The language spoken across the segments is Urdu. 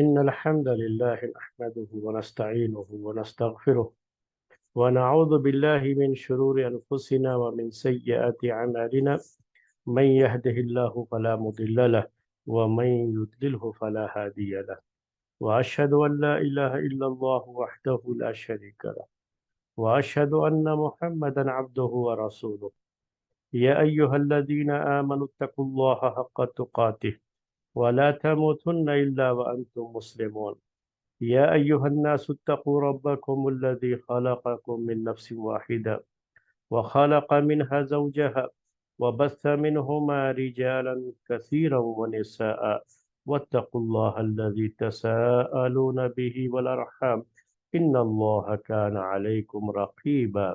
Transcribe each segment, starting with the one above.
إن الحمد لله نحمده ونستعينه ونستغفره ونعوذ بالله من شرور أنفسنا ومن سيئات أعمالنا من يهده الله فلا مضل له ومن يضلله فلا هادي له وأشهد أن لا إله إلا الله وحده لا شريك له وأشهد أن محمدا عبده ورسوله يا أيها الذين آمنوا اتقوا الله حق تقاته ولا تموتن إلا وأنتم مسلمون يا أيها الناس اتقوا ربكم الذي خلقكم من نفس واحدة وخلق منها زوجها وبث منهما رجالا كثيرا ونساء واتقوا الله الذي تساءلون به والأرحام إن الله كان عليكم رقيبا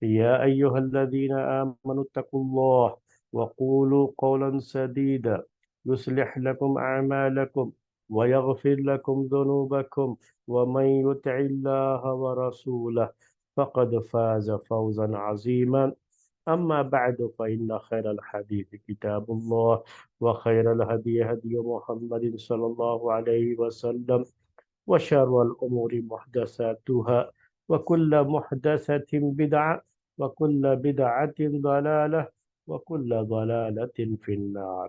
يا أيها الذين آمنوا اتقوا الله وقولوا قولا سديدا يصلح لكم أعمالكم ويغفر لكم ذنوبكم ومن يطع الله ورسوله فقد فاز فوزا عظيما أما بعد فإن خير الحديث كتاب الله وخير الهدي هدي محمد صلى الله عليه وسلم وشر الأمور محدثاتها وكل محدثة بدعة وكل بدعة ضلالة وكل ضلالة في النار۔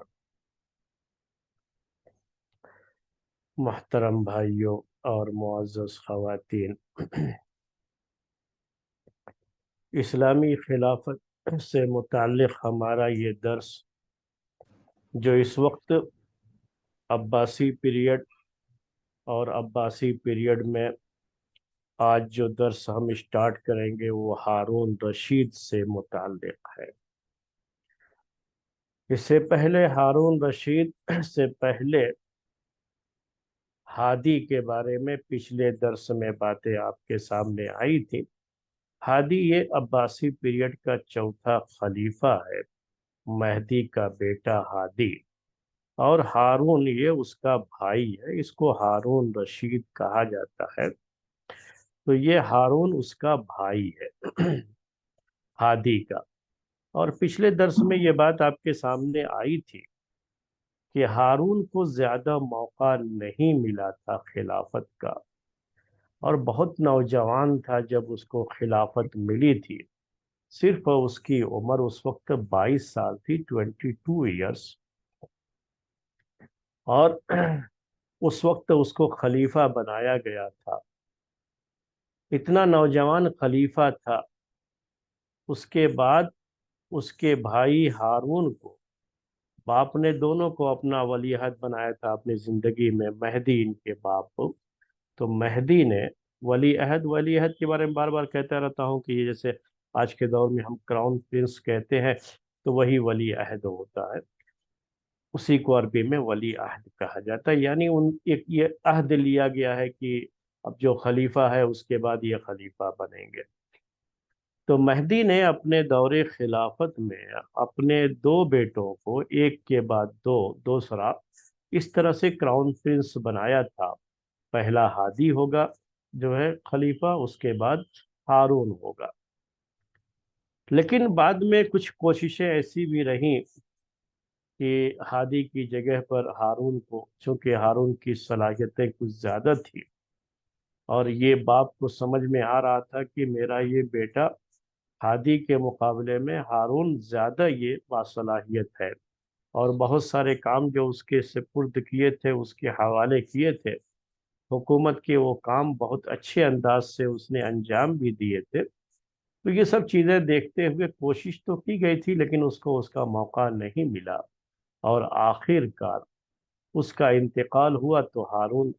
محترم بھائیوں اور معزز خواتین، اسلامی خلافت سے متعلق ہمارا یہ درس جو اس وقت عباسی پیریڈ اور عباسی پیریڈ میں آج جو درس ہم اسٹارٹ کریں گے وہ ہارون رشید سے متعلق ہے۔ اس سے پہلے ہارون رشید سے پہلے ہادی کے بارے میں پچھلے درس میں باتیں آپ کے سامنے آئی تھی۔ ہادی یہ عباسی پیریڈ کا چوتھا خلیفہ ہے، مہدی کا بیٹا ہادی، اور ہارون یہ اس کا بھائی ہے، اس کو ہارون رشید کہا جاتا ہے۔ تو یہ ہارون اس کا بھائی ہے ہادی کا۔ اور پچھلے درس میں یہ بات آپ کے سامنے آئی تھی کہ ہارون کو زیادہ موقع نہیں ملا تھا خلافت کا، اور بہت نوجوان تھا جب اس کو خلافت ملی تھی۔ صرف اس کی عمر اس وقت 22 سال تھی، 22 ایئرس، اور اس وقت اس کو خلیفہ بنایا گیا تھا۔ اتنا نوجوان خلیفہ تھا، اس کے بعد اس کے بھائی ہارون کو باپ نے دونوں کو اپنا ولی عہد بنایا تھا اپنی زندگی میں، مہدی ان کے باپ کو۔ تو مہدی نے ولی عہد کے بارے میں بار بار کہتا رہتا ہوں کہ یہ جیسے آج کے دور میں ہم کراؤن پرنس کہتے ہیں تو وہی ولی عہد ہوتا ہے، اسی کو عربی میں ولی عہد کہا جاتا ہے۔ یعنی ایک یہ عہد لیا گیا ہے کہ اب جو خلیفہ ہے اس کے بعد یہ خلیفہ بنیں گے۔ تو مہدی نے اپنے دور خلافت میں اپنے دو بیٹوں کو ایک کے بعد دوسرا اس طرح سے کراؤن پرنس بنایا تھا۔ پہلا ہادی ہوگا جو ہے خلیفہ، اس کے بعد ہارون ہوگا۔ لیکن بعد میں کچھ کوششیں ایسی بھی رہیں کہ ہادی کی جگہ پر ہارون کو، چونکہ ہارون کی صلاحیتیں کچھ زیادہ تھی اور یہ باپ کو سمجھ میں آ رہا تھا کہ میرا یہ بیٹا ہادی کے مقابلے میں ہارون زیادہ یہ باصلاحیت ہے، اور بہت سارے کام جو اس کے سپرد کیے تھے، اس کے حوالے کیے تھے حکومت کے، وہ کام بہت اچھے انداز سے اس نے انجام بھی دیے تھے۔ تو یہ سب چیزیں دیکھتے ہوئے کوشش تو کی گئی تھی، لیکن اس کو اس کا موقع نہیں ملا، اور آخر کار اس کا انتقال ہوا تو ہارون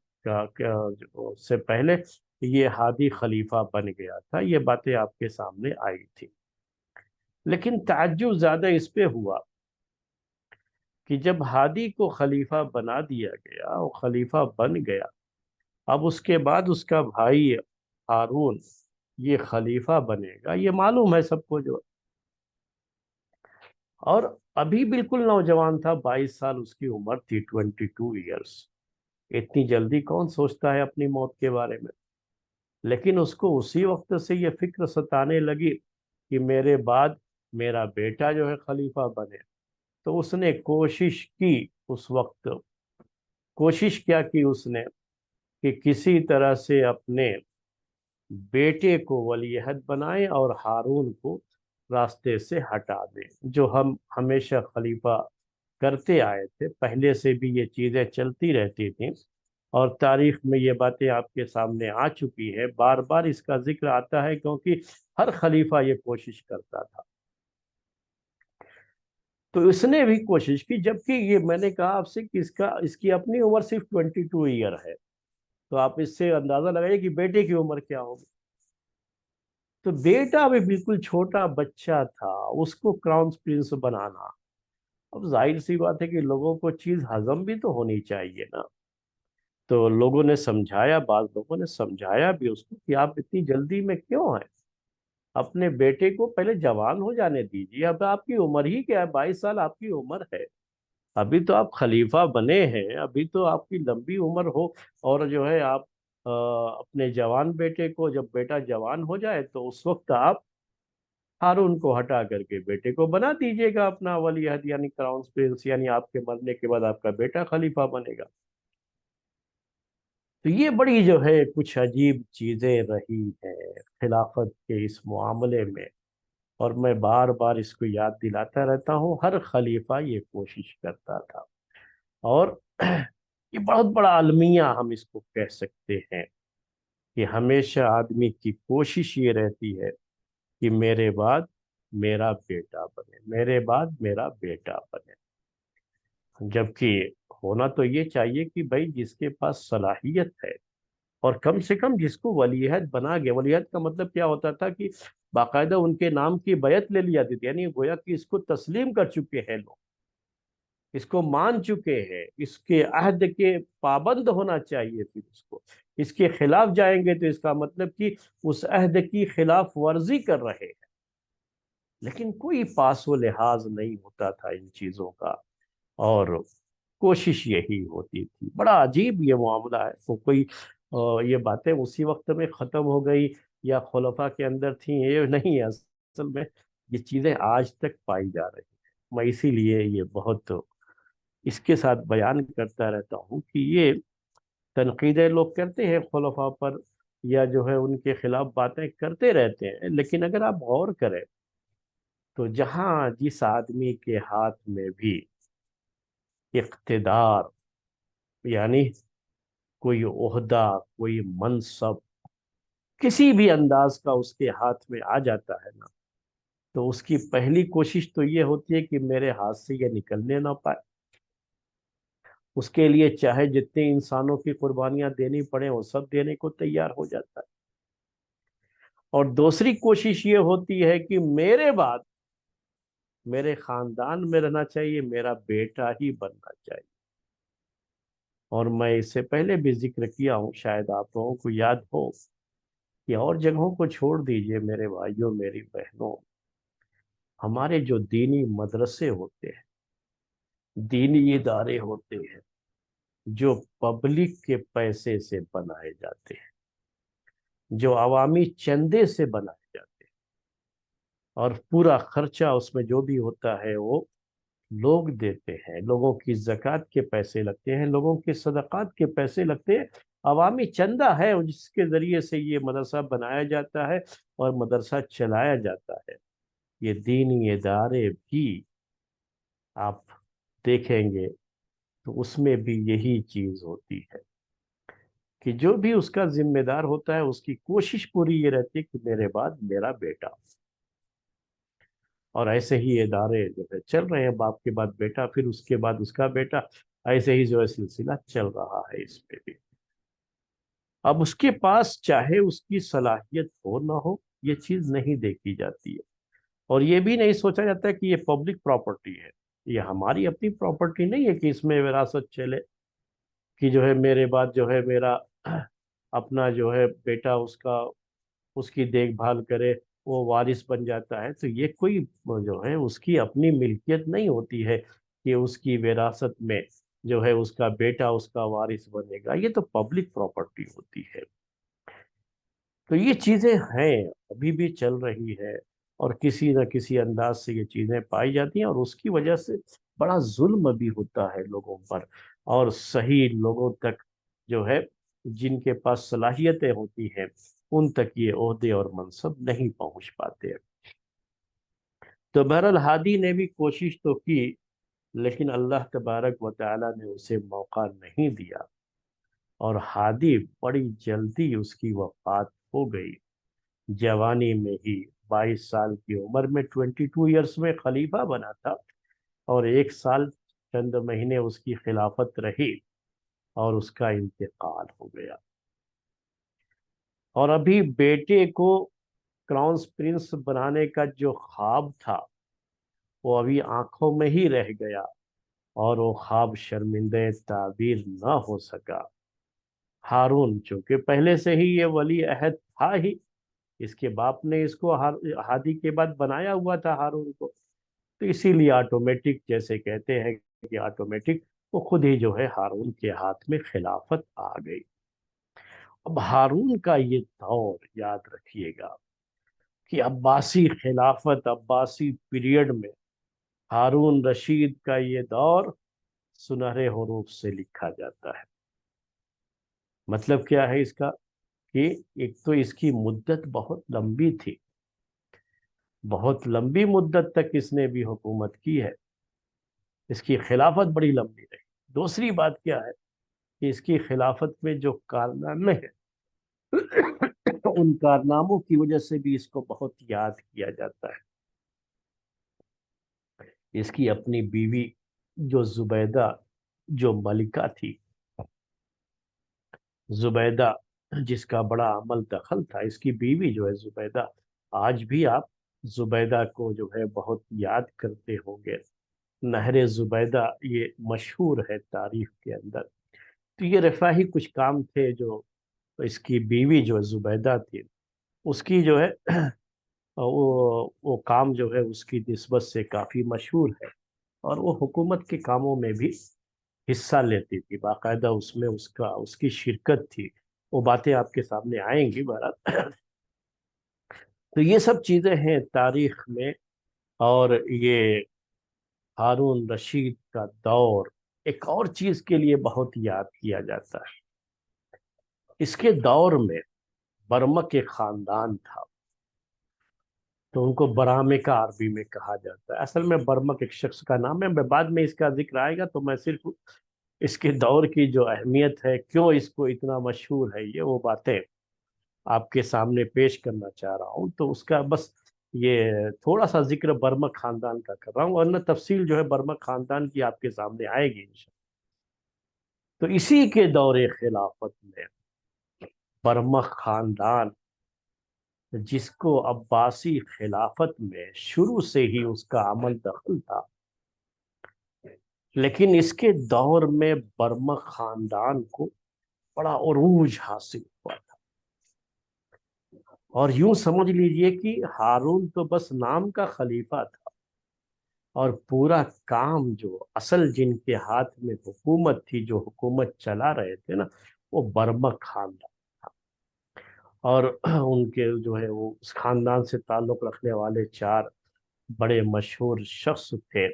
سے پہلے یہ ہادی خلیفہ بن گیا تھا۔ یہ باتیں آپ کے سامنے آئی تھی، لیکن تعجب زیادہ اس پہ ہوا کہ جب ہادی کو خلیفہ بنا دیا گیا اور خلیفہ بن گیا، اب اس کے بعد اس کا بھائی ہارون یہ خلیفہ بنے گا، یہ معلوم ہے سب کو جو، اور ابھی بالکل نوجوان تھا، 22 سال اس کی عمر تھی، 22 ایئرس۔ اتنی جلدی کون سوچتا ہے اپنی موت کے بارے میں؟ لیکن اس کو اسی وقت سے یہ فکر ستانے لگی کہ میرے بعد میرا بیٹا جو ہے خلیفہ بنے۔ تو اس نے کوشش کی، اس وقت کوشش کیا کی اس نے کہ کسی طرح سے اپنے بیٹے کو ولی عہد بنائے اور ہارون کو راستے سے ہٹا دے، جو ہم ہمیشہ خلیفہ کرتے آئے تھے، پہلے سے بھی یہ چیزیں چلتی رہتی تھیں، اور تاریخ میں یہ باتیں آپ کے سامنے آ چکی ہے، بار بار اس کا ذکر آتا ہے، کیونکہ ہر خلیفہ یہ کوشش کرتا تھا۔ تو اس نے بھی کوشش کی، جبکہ یہ میں نے کہا آپ سے کہ اس کی اپنی عمر صرف 22 ایئر ہے، تو آپ اس سے اندازہ لگائیے کہ بیٹے کی عمر کیا ہوگی۔ تو بیٹا بھی بالکل چھوٹا بچہ تھا، اس کو کراؤن پرنس بنانا، اب ظاہر سی بات ہے کہ لوگوں کو چیز ہضم بھی تو ہونی چاہیے نا۔ تو لوگوں نے سمجھایا، بعض لوگوں نے سمجھایا بھی اس کو کہ آپ اتنی جلدی میں کیوں ہیں، اپنے بیٹے کو پہلے جوان ہو جانے دیجیے، اب آپ کی عمر ہی کیا ہے، 22 سال آپ کی عمر ہے، ابھی تو آپ خلیفہ بنے ہیں، ابھی تو آپ کی لمبی عمر ہو، اور جو ہے آپ اپنے جوان بیٹے کو، جب بیٹا جوان ہو جائے تو اس وقت آپ ہارون کو ہٹا کر کے بیٹے کو بنا دیجیے گا اپنا ولی عہد، یعنی کراؤن پرنس، یعنی آپ کے مرنے کے بعد آپ کا بیٹا خلیفہ بنے گا۔ تو یہ بڑی جو ہے کچھ عجیب چیزیں رہی ہیں خلافت کے اس معاملے میں، اور میں بار بار اس کو یاد دلاتا رہتا ہوں، ہر خلیفہ یہ کوشش کرتا تھا، اور یہ بہت بڑا المیہ ہم اس کو کہہ سکتے ہیں، کہ ہمیشہ آدمی کی کوشش یہ رہتی ہے کہ میرے بعد میرا بیٹا بنے، میرے بعد میرا بیٹا بنے، جبکہ ہونا تو یہ چاہیے کہ بھائی جس کے پاس صلاحیت ہے، اور کم سے کم جس کو ولی عہد بنا گیا، ولی عہد کا مطلب کیا ہوتا تھا کہ باقاعدہ ان کے نام کی بیعت لے لی جاتی تھی، یعنی گویا کہ اس کو تسلیم کر چکے ہیں لوگ، اس کو مان چکے ہیں، اس کے عہد کے پابند ہونا چاہیے، پھر اس کے خلاف جائیں گے تو اس کا مطلب کہ اس عہد کی خلاف ورزی کر رہے ہیں، لیکن کوئی پاس و لحاظ نہیں ہوتا تھا ان چیزوں کا، اور کوشش یہی ہوتی تھی۔ بڑا عجیب یہ معاملہ ہے، تو کوئی یہ باتیں اسی وقت میں ختم ہو گئی یا خلفاء کے اندر تھیں، یہ نہیں ہے، اصل میں یہ چیزیں آج تک پائی جا رہی ہیں۔ میں اسی لیے یہ بہت اس کے ساتھ بیان کرتا رہتا ہوں کہ یہ تنقیدیں لوگ کرتے ہیں خلفاء پر، یا جو ہے ان کے خلاف باتیں کرتے رہتے ہیں، لیکن اگر آپ غور کریں تو جہاں جس آدمی کے ہاتھ میں بھی اقتدار، یعنی کوئی عہدہ، کوئی منصب کسی بھی انداز کا اس کے ہاتھ میں آ جاتا ہے نا، تو اس کی پہلی کوشش تو یہ ہوتی ہے کہ میرے ہاتھ سے یہ نکلنے نہ پائے، اس کے لیے چاہے جتنے انسانوں کی قربانیاں دینی پڑے وہ سب دینے کو تیار ہو جاتا ہے، اور دوسری کوشش یہ ہوتی ہے کہ میرے بعد میرے خاندان میں رہنا چاہیے، میرا بیٹا ہی بننا چاہیے، اور میں اس سے پہلے بھی ذکر کیا ہوں، شاید آپ لوگوں کو یاد ہو کہ اور جگہوں کو چھوڑ دیجئے میرے بھائیوں، میری بہنوں، ہمارے جو دینی مدرسے ہوتے ہیں، دینی ادارے ہوتے ہیں، جو پبلک کے پیسے سے بنائے جاتے ہیں، جو عوامی چندے سے بنائے جاتے ہیں، اور پورا خرچہ اس میں جو بھی ہوتا ہے وہ لوگ دیتے ہیں، لوگوں کی زکوٰۃ کے پیسے لگتے ہیں، لوگوں کے صدقات کے پیسے لگتے ہیں، عوامی چندہ ہے جس کے ذریعے سے یہ مدرسہ بنایا جاتا ہے اور مدرسہ چلایا جاتا ہے۔ یہ دینی ادارے بھی آپ دیکھیں گے تو اس میں بھی یہی چیز ہوتی ہے، کہ جو بھی اس کا ذمہ دار ہوتا ہے اس کی کوشش پوری یہ رہتی ہے کہ میرے بعد میرا بیٹا، اور ایسے ہی ادارے جو ہے چل رہے ہیں، باپ کے بعد بیٹا، پھر اس کے بعد اس کا بیٹا، ایسے ہی جو ہے سلسلہ چل رہا ہے اس پہ بھی۔ اب اس کے پاس چاہے اس کی صلاحیت ہو نہ ہو، یہ چیز نہیں دیکھی جاتی ہے، اور یہ بھی نہیں سوچا جاتا کہ یہ پبلک پراپرٹی ہے، یہ ہماری اپنی پراپرٹی نہیں ہے کہ اس میں وراثت چلے، کہ جو ہے میرے بعد جو ہے میرا اپنا جو ہے بیٹا اس کی دیکھ بھال کرے، وہ وارث بن جاتا ہے، تو یہ کوئی جو ہے اس کی اپنی ملکیت نہیں ہوتی ہے کہ اس کی وراثت میں جو ہے اس کا بیٹا اس کا وارث بنے گا، یہ تو پبلک پراپرٹی ہوتی ہے۔ تو یہ چیزیں ہیں، ابھی بھی چل رہی ہے، اور کسی نہ کسی انداز سے یہ چیزیں پائی جاتی ہیں، اور اس کی وجہ سے بڑا ظلم بھی ہوتا ہے لوگوں پر، اور صحیح لوگوں تک جو ہے جن کے پاس صلاحیتیں ہوتی ہیں ان تک یہ عہدے اور منصب نہیں پہنچ پاتے۔ تو بہرحال ہادی نے بھی کوشش تو کی، لیکن اللہ تبارک و تعالی نے اسے موقع نہیں دیا، اور ہادی بڑی جلدی اس کی وفات ہو گئی، جوانی میں ہی 22 سال کی عمر میں، 22 ایئرس میں خلیفہ بنا تھا، اور 1 سال چند مہینے اس کی خلافت رہی اور اس کا انتقال ہو گیا۔ اور ابھی بیٹے کو کراؤن پرنس بنانے کا جو خواب تھا وہ ابھی آنکھوں میں ہی رہ گیا، اور وہ خواب شرمندہ تعبیر نہ ہو سکا۔ ہارون چونکہ پہلے سے ہی یہ ولی عہد تھا ہی، اس کے باپ نے اس کو ہادی کے بعد بنایا ہوا تھا ہارون کو، تو اسی لیے آٹومیٹک، جیسے کہتے ہیں کہ آٹومیٹک، وہ خود ہی جو ہے ہارون کے ہاتھ میں خلافت آ گئی۔ اب ہارون کا یہ دور یاد رکھیے گا کہ عباسی خلافت، عباسی پیریڈ میں ہارون رشید کا یہ دور سنہرے حروف سے لکھا جاتا ہے۔ مطلب کیا ہے اس کا؟ کہ ایک تو اس کی مدت بہت لمبی تھی، بہت لمبی مدت تک اس نے بھی حکومت کی ہے، اس کی خلافت بڑی لمبی رہی۔ دوسری بات کیا ہے کہ اس کی خلافت میں جو کارنامے ہیں ان کارناموں کی وجہ سے بھی اس کو بہت یاد کیا جاتا ہے۔ اس کی اپنی بیوی جو زبیدہ، جو ملکہ تھی، زبیدہ جس کا بڑا عمل دخل تھا، اس کی بیوی جو ہے زبیدہ، آج بھی آپ زبیدہ کو جو ہے بہت یاد کرتے ہوں گے۔ نہر زبیدہ یہ مشہور ہے تاریخ کے اندر۔ تو یہ رفاہی کچھ کام تھے جو اس کی بیوی جو زبیدہ تھی اس کی جو ہے وہ کام جو ہے اس کی نسبت سے کافی مشہور ہے، اور وہ حکومت کے کاموں میں بھی حصہ لیتی تھی، باقاعدہ اس میں اس کی شرکت تھی۔ وہ باتیں آپ کے سامنے آئیں گی بہرحال۔ تو یہ سب چیزیں ہیں تاریخ میں، اور یہ ہارون رشید کا دور ایک اور چیز کے لیے بہت یاد کیا جاتا ہے۔ اس کے دور میں برمک ایک خاندان تھا، تو ان کو برامکا عربی میں کہا جاتا ہے۔ اصل میں برمک ایک شخص کا نام ہے، بعد میں اس کا ذکر آئے گا، تو میں صرف اس کے دور کی جو اہمیت ہے، کیوں اس کو اتنا مشہور ہے، یہ وہ باتیں آپ کے سامنے پیش کرنا چاہ رہا ہوں۔ تو اس کا بس یہ تھوڑا سا ذکر برمک خاندان کا کر رہا ہوں، ورنہ تفصیل جو ہے برمک خاندان کی آپ کے سامنے آئے گی انشاءاللہ۔ تو اسی کے دور خلافت میں برمک خاندان، جس کو عباسی خلافت میں شروع سے ہی اس کا عمل دخل تھا، لیکن اس کے دور میں برمک خاندان کو بڑا عروج حاصل ہوا تھا۔ اور یوں سمجھ لیجئے کہ ہارون تو بس نام کا خلیفہ تھا، اور پورا کام جو اصل جن کے ہاتھ میں حکومت تھی، جو حکومت چلا رہے تھے نا، وہ برمک خاندان تھا۔ اور ان کے جو ہے وہ اس خاندان سے تعلق رکھنے والے 4 بڑے مشہور شخص تھے،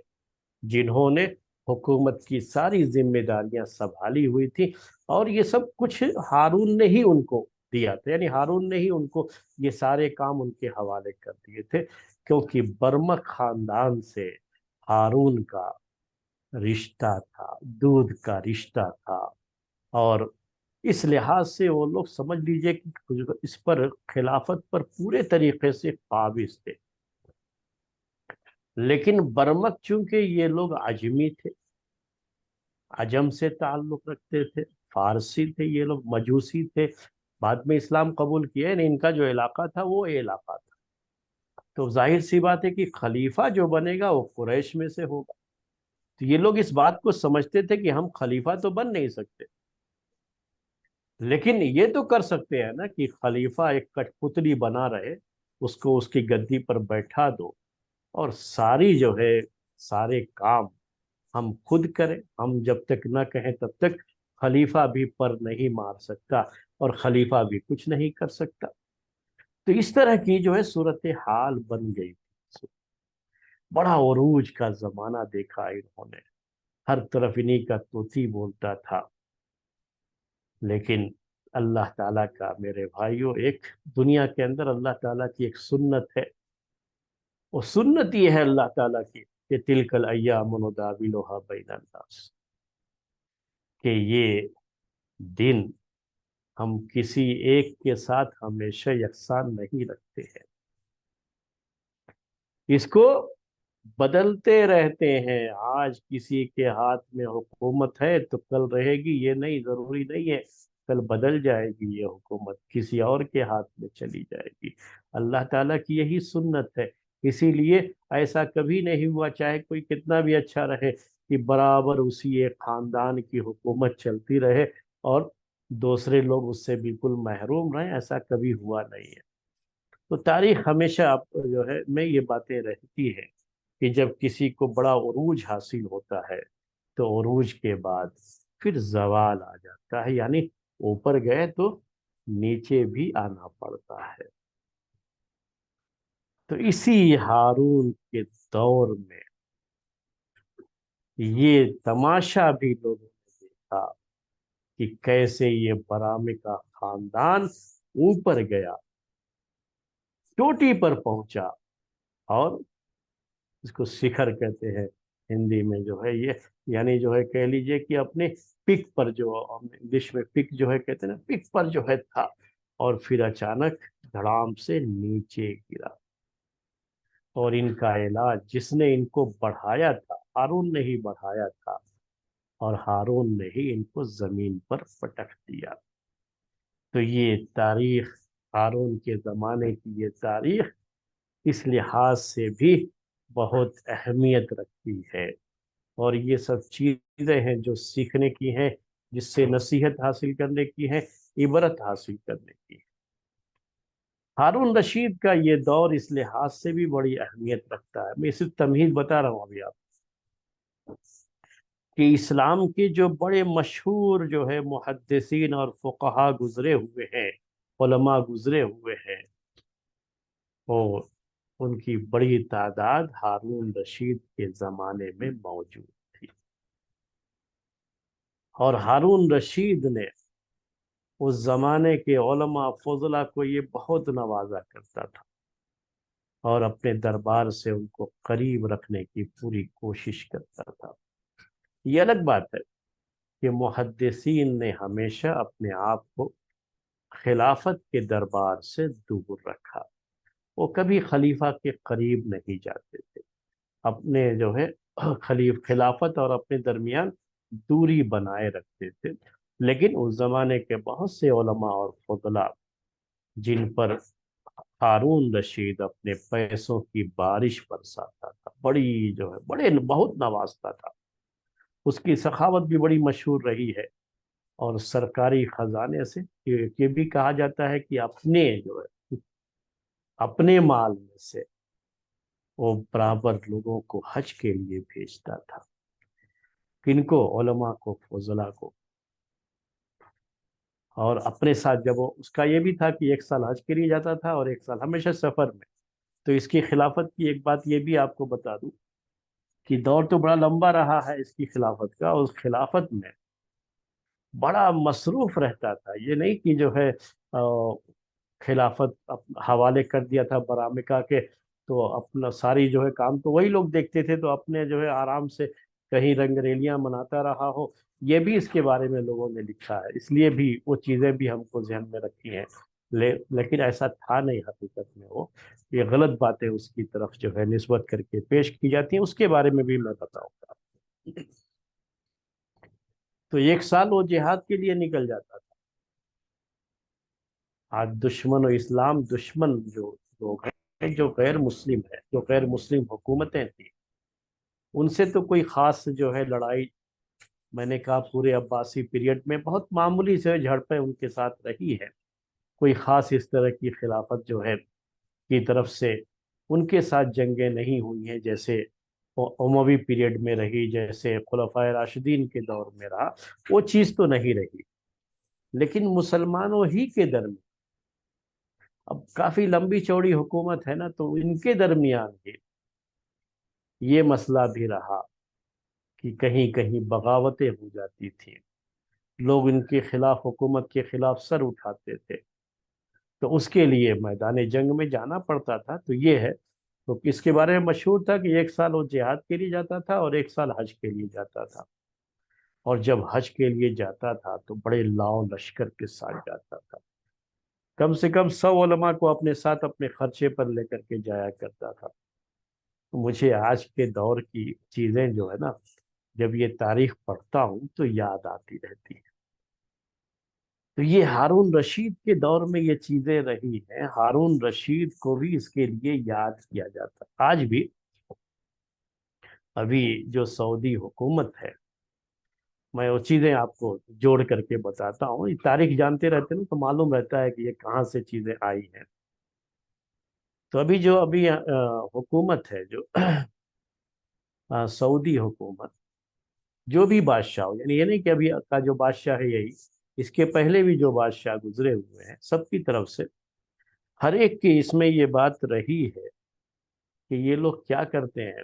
جنہوں نے حکومت کی ساری ذمہ داریاں سنبھالی ہوئی تھی، اور یہ سب کچھ ہارون نے ہی ان کو دیا تھا، یعنی ہارون نے ہی ان کو یہ سارے کام ان کے حوالے کر دیے تھے، کیونکہ برمک خاندان سے ہارون کا رشتہ تھا، دودھ کا رشتہ تھا، اور اس لحاظ سے وہ لوگ سمجھ لیجئے کہ اس پر خلافت پر پورے طریقے سے قابض تھے۔ لیکن برمک چونکہ یہ لوگ عجمی تھے، عجم سے تعلق رکھتے تھے، فارسی تھے، یہ لوگ مجوسی تھے، بعد میں اسلام قبول کیا، یعنی ان کا جو علاقہ تھا وہ علاقہ تھا، تو ظاہر سی بات ہے کہ خلیفہ جو بنے گا وہ قریش میں سے ہوگا۔ تو یہ لوگ اس بات کو سمجھتے تھے کہ ہم خلیفہ تو بن نہیں سکتے، لیکن یہ تو کر سکتے ہیں نا کہ خلیفہ ایک کٹ پتلی بنا رہے، اس کو اس کی گدی پر بیٹھا دو، اور ساری جو ہے سارے کام ہم خود کریں، ہم جب تک نہ کہیں تب تک خلیفہ بھی پر نہیں مار سکتا، اور خلیفہ بھی کچھ نہیں کر سکتا۔ تو اس طرح کی جو ہے صورت حال بن گئی تھی. بڑا عروج کا زمانہ دیکھا انہوں نے، ہر طرف انہی کا طوطی بولتا تھا. لیکن اللہ تعالیٰ کا میرے بھائیوں ایک دنیا کے اندر اللہ تعالیٰ کی ایک سنت ہے. وہ سنت یہ ہے اللہ تعالیٰ کی کہ تلک الایام نداولها بین الناس، کہ یہ دن ہم کسی ایک کے ساتھ ہمیشہ یکساں نہیں رکھتے ہیں، اس کو بدلتے رہتے ہیں. آج کسی کے ہاتھ میں حکومت ہے تو کل رہے گی یہ نہیں، ضروری نہیں ہے کل بدل جائے گی یہ حکومت، کسی اور کے ہاتھ میں چلی جائے گی. اللہ تعالیٰ کی یہی سنت ہے. اسی لیے ایسا کبھی نہیں ہوا چاہے کوئی کتنا بھی اچھا رہے کہ برابر اسی ایک خاندان کی حکومت چلتی رہے اور دوسرے لوگ اس سے بالکل محروم رہیں. ایسا کبھی ہوا نہیں ہے. تو تاریخ ہمیشہ جو ہے میں یہ باتیں رہتی ہیں کہ جب کسی کو بڑا عروج حاصل ہوتا ہے تو عروج کے بعد پھر زوال آ جاتا ہے، یعنی اوپر گئے تو نیچے بھی آنا پڑتا ہے. تو اسی ہارون کے دور میں یہ تماشا بھی لوگوں نے دیکھا کہ کیسے یہ برامے کا خاندان اوپر گیا، چوٹی پر پہنچا، اور اس کو شکھر کہتے ہیں ہندی میں جو ہے یہ، یعنی جو ہے کہہ لیجئے کہ اپنے پک پر، جو انگلش میں پک جو ہے کہتے ہیں نا، پک پر جو ہے تھا، اور پھر اچانک دھڑام سے نیچے گرا. اور ان کا علاج جس نے ان کو بڑھایا تھا، ہارون نے ہی بڑھایا تھا، اور ہارون نے ہی ان کو زمین پر پٹک دیا. تو یہ تاریخ، ہارون کے زمانے کی یہ تاریخ اس لحاظ سے بھی بہت اہمیت رکھتی ہے. اور یہ سب چیزیں ہیں جو سیکھنے کی ہیں، جس سے نصیحت حاصل کرنے کی ہے، عبرت حاصل کرنے کی ہے. ہارون رشید کا یہ دور اس لحاظ سے بھی بڑی اہمیت رکھتا ہے. میں صرف تمہید بتا رہا ہوں ابھی آپ کہ اسلام کے جو بڑے مشہور جو ہے محدثین اور فقہا گزرے ہوئے ہیں، علماء گزرے ہوئے ہیں، اور ان کی بڑی تعداد ہارون رشید کے زمانے میں موجود تھی. اور ہارون رشید نے اس زمانے کے علماء فضلہ کو یہ بہت نوازا کرتا تھا، اور اپنے دربار سے ان کو قریب رکھنے کی پوری کوشش کرتا تھا. یہ الگ بات ہے کہ محدثین نے ہمیشہ اپنے آپ کو خلافت کے دربار سے دور رکھا. وہ کبھی خلیفہ کے قریب نہیں جاتے تھے، اپنے جو ہے خلافت اور اپنے درمیان دوری بنائے رکھتے تھے. لیکن اس زمانے کے بہت سے علماء اور فضلاء جن پر ہارون رشید اپنے پیسوں کی بارش برساتا تھا، بڑی جو ہے بڑے بہت نوازتا تھا، اس کی سخاوت بھی بڑی مشہور رہی ہے. اور سرکاری خزانے سے یہ بھی کہا جاتا ہے کہ اپنے جو ہے اپنے مال میں سے وہ برابر لوگوں کو حج کے لیے بھیجتا تھا. کن کو؟ علماء کو، فضلاء کو. اور اپنے ساتھ جب وہ، اس کا یہ بھی تھا کہ ایک سال حج کے لیے جاتا تھا اور ایک سال ہمیشہ سفر میں. تو اس کی خلافت کی ایک بات یہ بھی آپ کو بتا دوں کہ دور تو بڑا لمبا رہا ہے اس کی خلافت کا. اس خلافت میں بڑا مصروف رہتا تھا. یہ نہیں کہ جو ہے خلافت حوالے کر دیا تھا برامکا کے تو اپنا ساری جو ہے کام تو وہی لوگ دیکھتے تھے، تو اپنے جو ہے آرام سے کہیں رنگ ریلیاں مناتا رہا ہو. یہ بھی اس کے بارے میں لوگوں نے لکھا ہے، اس لیے بھی وہ چیزیں بھی ہم کو ذہن میں رکھی ہیں. لیکن ایسا تھا نہیں حقیقت میں. وہ یہ غلط باتیں اس کی طرف جو ہے نسبت کر کے پیش کی جاتی ہیں، اس کے بارے میں بھی میں بتاؤں گا. تو ایک سال وہ جہاد کے لیے نکل جاتا تھا. آج دشمن و اسلام دشمن جو لوگ ہیں، جو غیر مسلم ہے، جو غیر مسلم حکومتیں تھیں، ان سے تو کوئی خاص جو ہے لڑائی، میں نے کہا پورے عباسی پیریڈ میں بہت معمولی سے جھڑپیں ان کے ساتھ رہی ہے. کوئی خاص اس طرح کی خلافت جو ہے کی طرف سے ان کے ساتھ جنگیں نہیں ہوئی ہیں جیسے اموی پیریڈ میں رہی، جیسے خلفائے راشدین کے دور میں رہا. وہ چیز تو نہیں رہی. لیکن مسلمانوں ہی کے درمیان اب کافی لمبی چوڑی حکومت ہے نا، تو ان کے درمیان ہی یہ مسئلہ بھی رہا کہ کہیں کہیں بغاوتیں ہو جاتی تھیں، لوگ ان کے خلاف، حکومت کے خلاف سر اٹھاتے تھے، تو اس کے لیے میدان جنگ میں جانا پڑتا تھا۔ تو یہ ہے، تو اس کے بارے میں مشہور تھا کہ ایک سال وہ جہاد کے لیے جاتا تھا اور ایک سال حج کے لیے جاتا تھا، اور جب حج کے لیے جاتا تھا تو بڑے لاؤ لشکر کے ساتھ جاتا تھا، کم سے کم 100 علماء کو اپنے ساتھ اپنے خرچے پر لے کر کے جایا کرتا تھا۔ مجھے آج کے دور کی چیزیں جو ہے نا، جب یہ تاریخ پڑھتا ہوں تو یاد آتی رہتی ہے۔ تو یہ ہارون رشید کے دور میں یہ چیزیں رہی ہیں، ہارون رشید کو بھی اس کے لیے یاد کیا جاتا ہے آج بھی۔ ابھی جو سعودی حکومت ہے، میں وہ چیزیں آپ کو جوڑ کر کے بتاتا ہوں، یہ تاریخ جانتے رہتے ہیں تو معلوم رہتا ہے کہ یہ کہاں سے چیزیں آئی ہیں۔ تو ابھی حکومت ہے جو سعودی حکومت، جو بھی بادشاہ ہو، یعنی یہ نہیں کہ ابھی کا جو بادشاہ ہے یہی، اس کے پہلے بھی جو بادشاہ گزرے ہوئے ہیں سب کی طرف سے، ہر ایک کی اس میں یہ بات رہی ہے کہ یہ لوگ کیا کرتے ہیں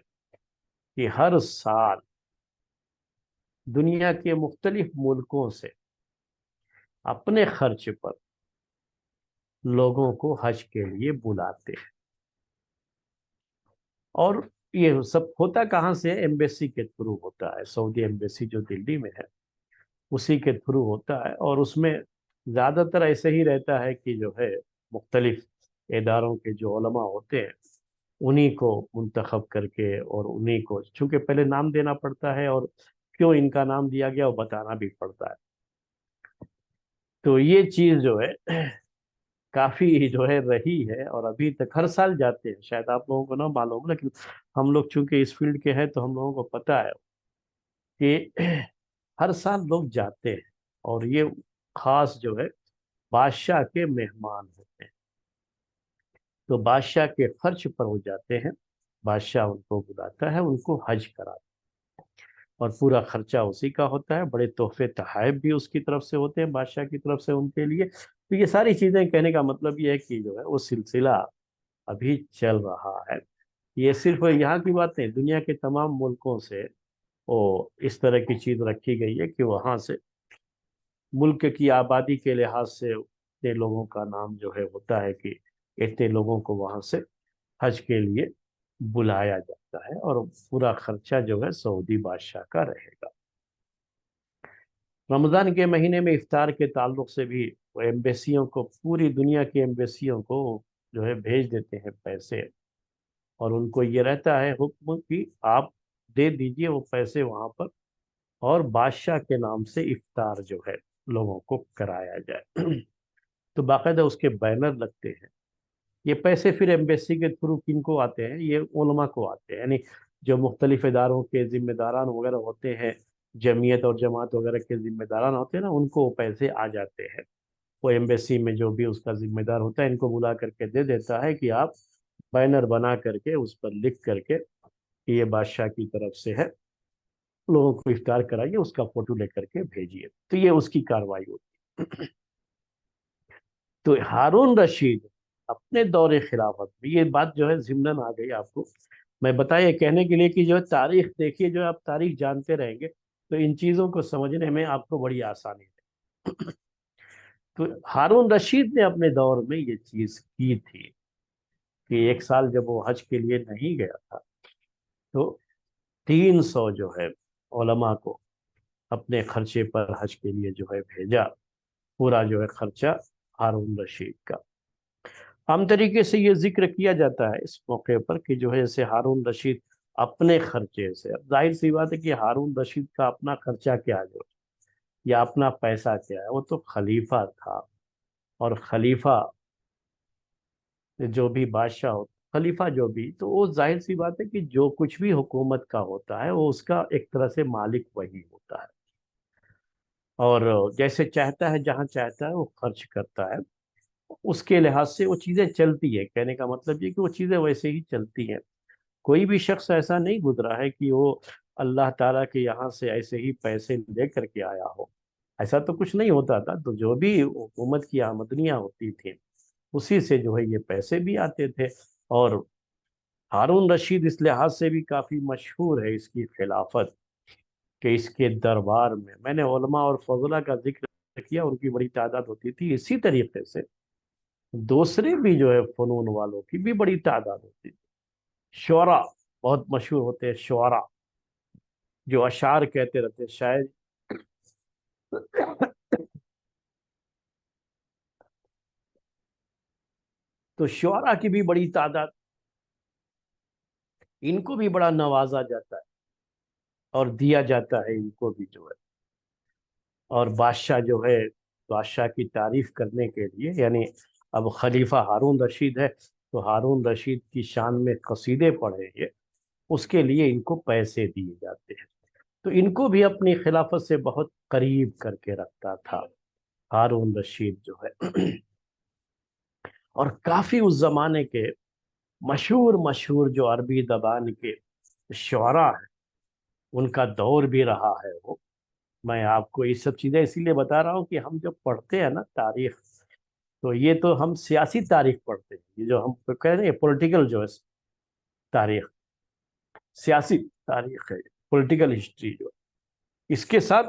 کہ ہر سال دنیا کے مختلف ملکوں سے اپنے خرچ پر لوگوں کو حج کے لیے بلاتے ہیں، اور یہ سب ہوتا کہاں سے؟ ایمبیسی کے تھرو ہوتا ہے، سعودی ایمبیسی جو دلی میں ہے اسی کے تھرو ہوتا ہے، اور اس میں زیادہ تر ایسے ہی رہتا ہے کہ جو ہے مختلف اداروں کے جو علماء ہوتے ہیں انہی کو منتخب کر کے، اور انہی کو چونکہ پہلے نام دینا پڑتا ہے، اور کیوں ان کا نام دیا گیا وہ بتانا بھی پڑتا ہے۔ تو یہ چیز جو ہے کافی جو ہے رہی ہے، اور ابھی تک ہر سال جاتے ہیں، شاید آپ لوگوں کو نہ معلوم، لیکن ہم لوگ چونکہ اس فیلڈ کے ہیں تو ہم لوگوں کو پتا ہے کہ ہر سال لوگ جاتے ہیں، اور یہ خاص جو ہے بادشاہ کے مہمان ہوتے ہیں، تو بادشاہ کے خرچ پر ہو جاتے ہیں، بادشاہ ان کو بلاتا ہے، ان کو حج کراتا ہے، اور پورا خرچہ اسی کا ہوتا ہے، بڑے تحفے تحائف بھی اس کی طرف سے ہوتے ہیں بادشاہ کی طرف سے ان کے لیے۔ تو یہ ساری چیزیں کہنے کا مطلب یہ ہے کہ جو ہے وہ سلسلہ ابھی چل رہا ہے۔ یہ صرف یہاں کی بات نہیں، دنیا کے تمام ملکوں سے وہ اس طرح کی چیز رکھی گئی ہے کہ وہاں سے ملک کی آبادی کے لحاظ سے اتنے لوگوں کا نام جو ہے ہوتا ہے کہ اتنے لوگوں کو وہاں سے حج کے لیے بلایا جاتا ہے، اور پورا خرچہ جو ہے سعودی بادشاہ کا رہے گا۔ رمضان کے مہینے میں افطار کے تعلق سے بھی وہ ایمبیسیوں کو، پوری دنیا کی ایمبیسیوں کو جو ہے بھیج دیتے ہیں پیسے، اور ان کو یہ رہتا ہے حکم کہ آپ دے دیجئے وہ پیسے وہاں پر، اور بادشاہ کے نام سے افطار جو ہے لوگوں کو کرایا جائے۔ تو باقاعدہ اس کے بینر لگتے ہیں۔ یہ پیسے پھر ایمبیسی کے تھرو کن کو آتے ہیں؟ یہ علماء کو آتے ہیں، یعنی جو مختلف اداروں کے ذمہ داران وغیرہ ہوتے ہیں، جمعیت اور جماعت وغیرہ کے ذمہ داران ہوتے ہیں نا، ان کو وہ پیسے آ جاتے ہیں۔ وہ ایمبیسی میں جو بھی اس کا ذمہ دار ہوتا ہے ان کو بلا کر کے دے دیتا ہے کہ آپ بینر بنا کر کے اس پر لکھ کر کے کہ یہ بادشاہ کی طرف سے ہے، لوگوں کو افطار کرائیے، اس کا فوٹو لے کر کے بھیجیے، تو یہ اس کی کاروائی ہوتی ہے۔ تو ہارون رشید اپنے دور خلافت میں، یہ بات جو ہے ضمناً آ گئی آپ کو، میں بتایا کہنے کے لیے کہ جو ہے تاریخ دیکھیے، جو آپ تاریخ جانتے رہیں گے تو ان چیزوں کو سمجھنے میں آپ کو بڑی آسانی ہے۔ تو ہارون رشید نے اپنے دور میں یہ چیز کی تھی کہ ایک سال جب وہ حج کے لیے نہیں گیا تھا تو 300 جو ہے علماء کو اپنے خرچے پر حج کے لیے جو ہے بھیجا، پورا جو ہے خرچہ ہارون رشید کا۔ عام طریقے سے یہ ذکر کیا جاتا ہے اس موقع پر کہ جو ہے جیسے ہارون رشید اپنے خرچے سے، اب ظاہر سی بات ہے کہ ہارون رشید کا اپنا خرچہ کیا جو ہے یا اپنا پیسہ کیا ہے، وہ تو خلیفہ تھا، اور خلیفہ جو بھی بادشاہ ہو، خلیفہ جو بھی، تو وہ ظاہر سی بات ہے کہ جو کچھ بھی حکومت کا ہوتا ہے وہ اس کا ایک طرح سے مالک وہی ہوتا ہے، اور جیسے چاہتا ہے جہاں چاہتا ہے وہ خرچ کرتا ہے، اس کے لحاظ سے وہ چیزیں چلتی ہے۔ کہنے کا مطلب یہ کہ وہ چیزیں ویسے ہی چلتی ہیں، کوئی بھی شخص ایسا نہیں گزرا ہے کہ وہ اللہ تعالیٰ کے یہاں سے ایسے ہی پیسے لے کر کے آیا ہو، ایسا تو کچھ نہیں ہوتا تھا۔ تو جو بھی حکومت کی آمدنیاں ہوتی تھیں اسی سے جو ہے یہ پیسے بھی آتے تھے۔ اور ہارون رشید اس لحاظ سے بھی کافی مشہور ہے، اس کی خلافت، کہ اس کے دربار میں نے علماء اور فضلہ کا ذکر کیا، ان کی بڑی تعداد ہوتی تھی۔ اسی طریقے سے دوسرے بھی جو ہے فنون والوں کی بھی بڑی تعداد ہوتی تھی۔ شعراء بہت مشہور ہوتے ہیں، شعراء جو اشعار کہتے رہتے، شاعر۔ تو شعراء کی بھی بڑی تعداد، ان کو بھی بڑا نوازا جاتا ہے اور دیا جاتا ہے ان کو بھی جو ہے۔ اور بادشاہ جو ہے، بادشاہ کی تعریف کرنے کے لیے، یعنی اب خلیفہ ہارون رشید ہے تو ہارون رشید کی شان میں قصیدے پڑھیں گے، اس کے لیے ان کو پیسے دیے جاتے ہیں۔ تو ان کو بھی اپنی خلافت سے بہت قریب کر کے رکھتا تھا ہارون رشید جو ہے۔ اور کافی اس زمانے کے مشہور مشہور جو عربی زبان کے شعراء ہیں، ان کا دور بھی رہا ہے وہ۔ میں آپ کو یہ سب چیزیں اسی لیے بتا رہا ہوں کہ ہم جب پڑھتے ہیں نا تاریخ، تو یہ تو ہم سیاسی تاریخ پڑھتے ہیں، یہ جو ہم کہہ رہے ہیں پولیٹیکل جو ہے تاریخ، سیاسی تاریخ ہے، پولیٹیکل ہسٹری جو اس کے ساتھ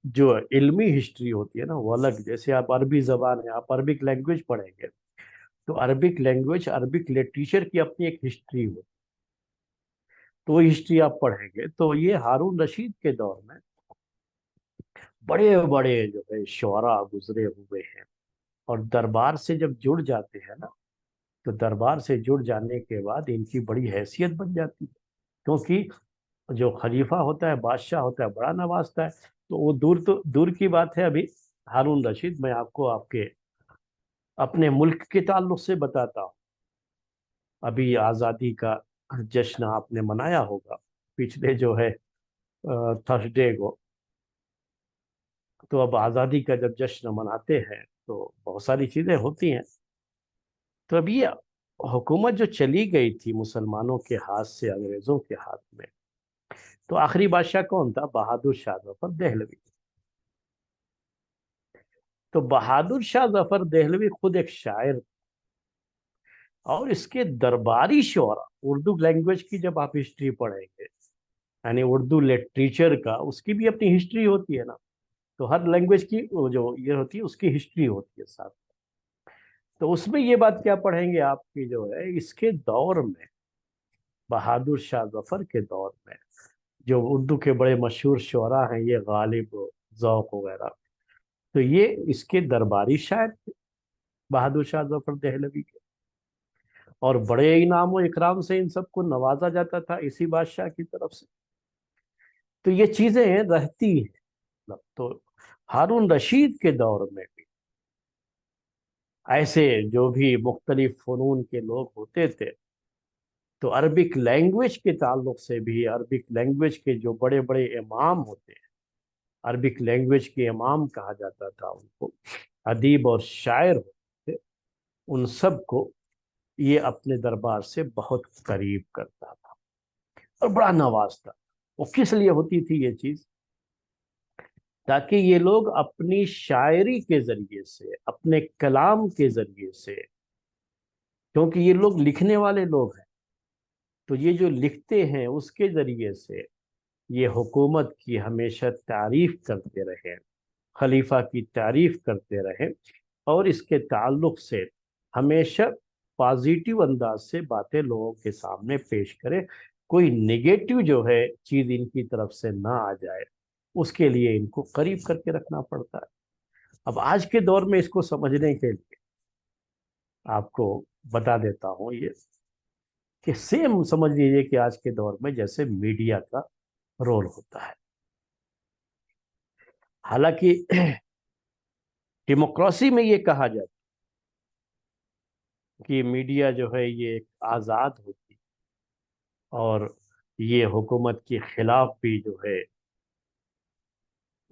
جو علمی ہسٹری ہوتی ہے نا وہ الگ۔ جیسے آپ عربی زبان ہے، آپ عربک لینگویج پڑھیں گے تو عربک لینگویج، عربک لٹریچر کی اپنی ایک ہسٹری ہوتی، تو وہ ہسٹری آپ پڑھیں گے تو یہ ہارون رشید کے دور میں بڑے بڑے جو ہے شعراء گزرے ہوئے ہیں۔ اور دربار سے جب جڑ جاتے ہیں نا، تو دربار سے جڑ جانے کے بعد ان کی بڑی حیثیت بن جاتی ہے، کیونکہ جو خلیفہ ہوتا ہے، بادشاہ ہوتا ہے، بڑا نوازتا ہے۔ تو وہ تو دور کی بات ہے، ابھی ہارون رشید، میں آپ کو آپ کے اپنے ملک کے تعلق سے بتاتا ہوں۔ ابھی آزادی کا جشن آپ نے منایا ہوگا پچھلے جو ہے تھرسڈے کو۔ تو اب آزادی کا جب جشن مناتے ہیں تو بہت ساری چیزیں ہوتی ہیں۔ تو اب یہ حکومت جو چلی گئی تھی مسلمانوں کے ہاتھ سے انگریزوں کے ہاتھ میں، تو آخری بادشاہ کون تھا؟ بہادر شاہ ظفر دہلوی۔ تو بہادر شاہ ظفر دہلوی خود ایک شاعر، اور اس کے درباری شعراء، اردو لینگویج کی جب آپ ہسٹری پڑھیں گے، یعنی اردو لٹریچر کا، اس کی بھی اپنی ہسٹری ہوتی ہے نا، تو ہر لینگویج کی وہ جو یہ ہوتی ہے اس کی ہسٹری ہوتی ہے ساتھ۔ تو اس میں یہ بات کیا پڑھیں گے آپ کی جو ہے، اس کے دور میں، بہادر شاہ ظفر کے دور میں، جو اردو کے بڑے مشہور شعراء ہیں، یہ غالب، ذوق وغیرہ، تو یہ اس کے درباری شاعر تھے بہادر شاہ ظفر دہلوی کے۔ اور بڑے انعام و اکرام سے ان سب کو نوازا جاتا تھا اسی بادشاہ کی طرف سے۔ تو یہ چیزیں رہتی ہیں۔ تو ہارون رشید کے دور میں بھی ایسے جو بھی مختلف فنون کے لوگ ہوتے تھے، تو عربک لینگویج کے تعلق سے بھی، عربک لینگویج کے جو بڑے بڑے امام ہوتے ہیں، عربک لینگویج کے امام کہا جاتا تھا ان کو، ادیب اور شاعر ہوتے تھے، ان سب کو یہ اپنے دربار سے بہت قریب کرتا تھا اور بڑا نوازتا تھا۔ وہ کس لیے ہوتی تھی یہ چیز؟ تاکہ یہ لوگ اپنی شاعری کے ذریعے سے، اپنے کلام کے ذریعے سے، کیونکہ یہ لوگ لکھنے والے لوگ ہیں، تو یہ جو لکھتے ہیں اس کے ذریعے سے یہ حکومت کی ہمیشہ تعریف کرتے رہے، خلیفہ کی تعریف کرتے رہے، اور اس کے تعلق سے ہمیشہ پازیٹیو انداز سے باتیں لوگوں کے سامنے پیش کرے، کوئی نگیٹو جو ہے چیز ان کی طرف سے نہ آ جائے، اس کے لیے ان کو قریب کر کے رکھنا پڑتا ہے۔ اب آج کے دور میں اس کو سمجھنے کے لیے آپ کو بتا دیتا ہوں یہ، کہ سیم سمجھ لیجیے کہ آج کے دور میں جیسے میڈیا کا رول ہوتا ہے۔ حالانکہ ڈیموکریسی میں یہ کہا جاتا ہے کہ میڈیا جو ہے یہ ایک آزاد ہوتی ہے، اور یہ حکومت کے خلاف بھی جو ہے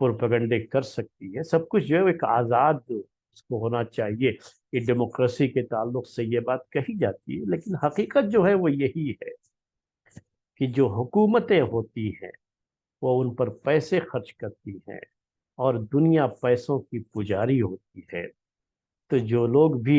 پروپیگنڈے کر سکتی ہے، سب کچھ جو ہے ایک آزاد اس کو ہونا چاہیے، یہ ڈیموکریسی کے تعلق سے یہ بات کہی جاتی ہے۔ لیکن حقیقت جو ہے وہ یہی ہے کہ جو حکومتیں ہوتی ہیں وہ ان پر پیسے خرچ کرتی ہیں، اور دنیا پیسوں کی پجاری ہوتی ہے۔ تو جو لوگ بھی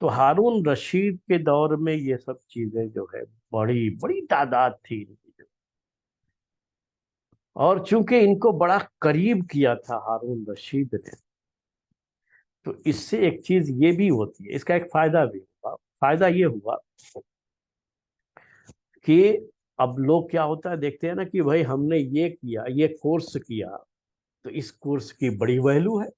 تو ہارون رشید کے دور میں یہ سب چیزیں جو ہے بڑی بڑی تعداد تھی ان کی، اور چونکہ ان کو بڑا قریب کیا تھا ہارون رشید نے، تو اس سے ایک چیز یہ بھی ہوتی ہے، اس کا ایک فائدہ بھی ہوا۔ فائدہ یہ ہوا کہ اب لوگ کیا ہوتا ہے دیکھتے ہیں نا کہ بھائی ہم نے یہ کیا، یہ کورس کیا، تو اس کورس کی بڑی ویلو ہے،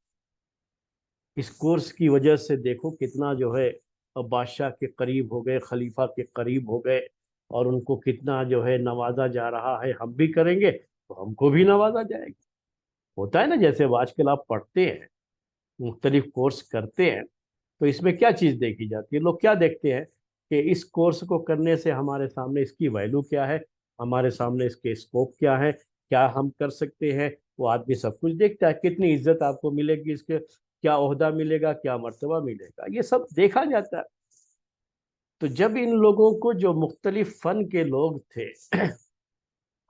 اس کورس کی وجہ سے دیکھو کتنا جو ہے بادشاہ کے قریب ہو گئے، خلیفہ کے قریب ہو گئے، اور ان کو کتنا جو ہے نوازا جا رہا ہے، ہم بھی کریں گے تو ہم کو بھی نوازا جائے گا۔ ہوتا ہے نا، جیسے آج کل آپ پڑھتے ہیں، مختلف کورس کرتے ہیں، تو اس میں کیا چیز دیکھی جاتی ہے؟ لوگ کیا دیکھتے ہیں کہ اس کورس کو کرنے سے ہمارے سامنے اس کی ویلو کیا ہے، ہمارے سامنے اس کے اسکوپ کیا ہے، کیا ہم کر سکتے ہیں۔ وہ آدمی سب کچھ دیکھتا ہے، کتنی عزت آپ کو ملے گی، اس کے کیا عہدہ ملے گا، کیا مرتبہ ملے گا، یہ سب دیکھا جاتا ہے۔ تو جب ان لوگوں کو، جو مختلف فن کے لوگ تھے،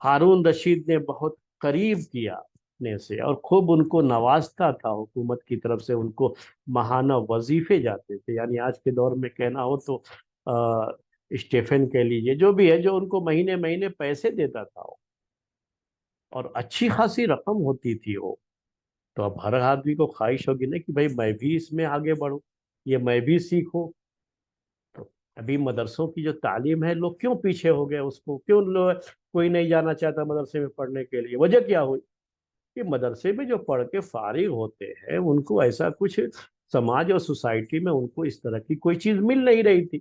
ہارون رشید نے بہت قریب کیا اپنے سے، اور خوب ان کو نوازتا تھا، حکومت کی طرف سے ان کو ماہانہ وظیفے جاتے تھے، یعنی آج کے دور میں کہنا ہو تو اسٹیفن کہہ لیجئے، جو بھی ہے، جو ان کو مہینے مہینے پیسے دیتا تھا وہ، اور اچھی خاصی رقم ہوتی تھی وہ۔ تو اب ہر آدمی کو خواہش ہوگی نا کہ بھائی میں بھی اس میں آگے بڑھوں، یہ میں بھی سیکھوں۔ تو ابھی مدرسوں کی جو تعلیم ہے، لوگ کیوں پیچھے ہو گئے، اس کو کیوں کوئی نہیں جانا چاہتا مدرسے میں پڑھنے کے لیے؟ وجہ کیا ہوئی کہ مدرسے میں جو پڑھ کے فارغ ہوتے ہیں، ان کو ایسا کچھ سماج اور سوسائٹی میں ان کو اس طرح کی کوئی چیز مل نہیں رہی تھی،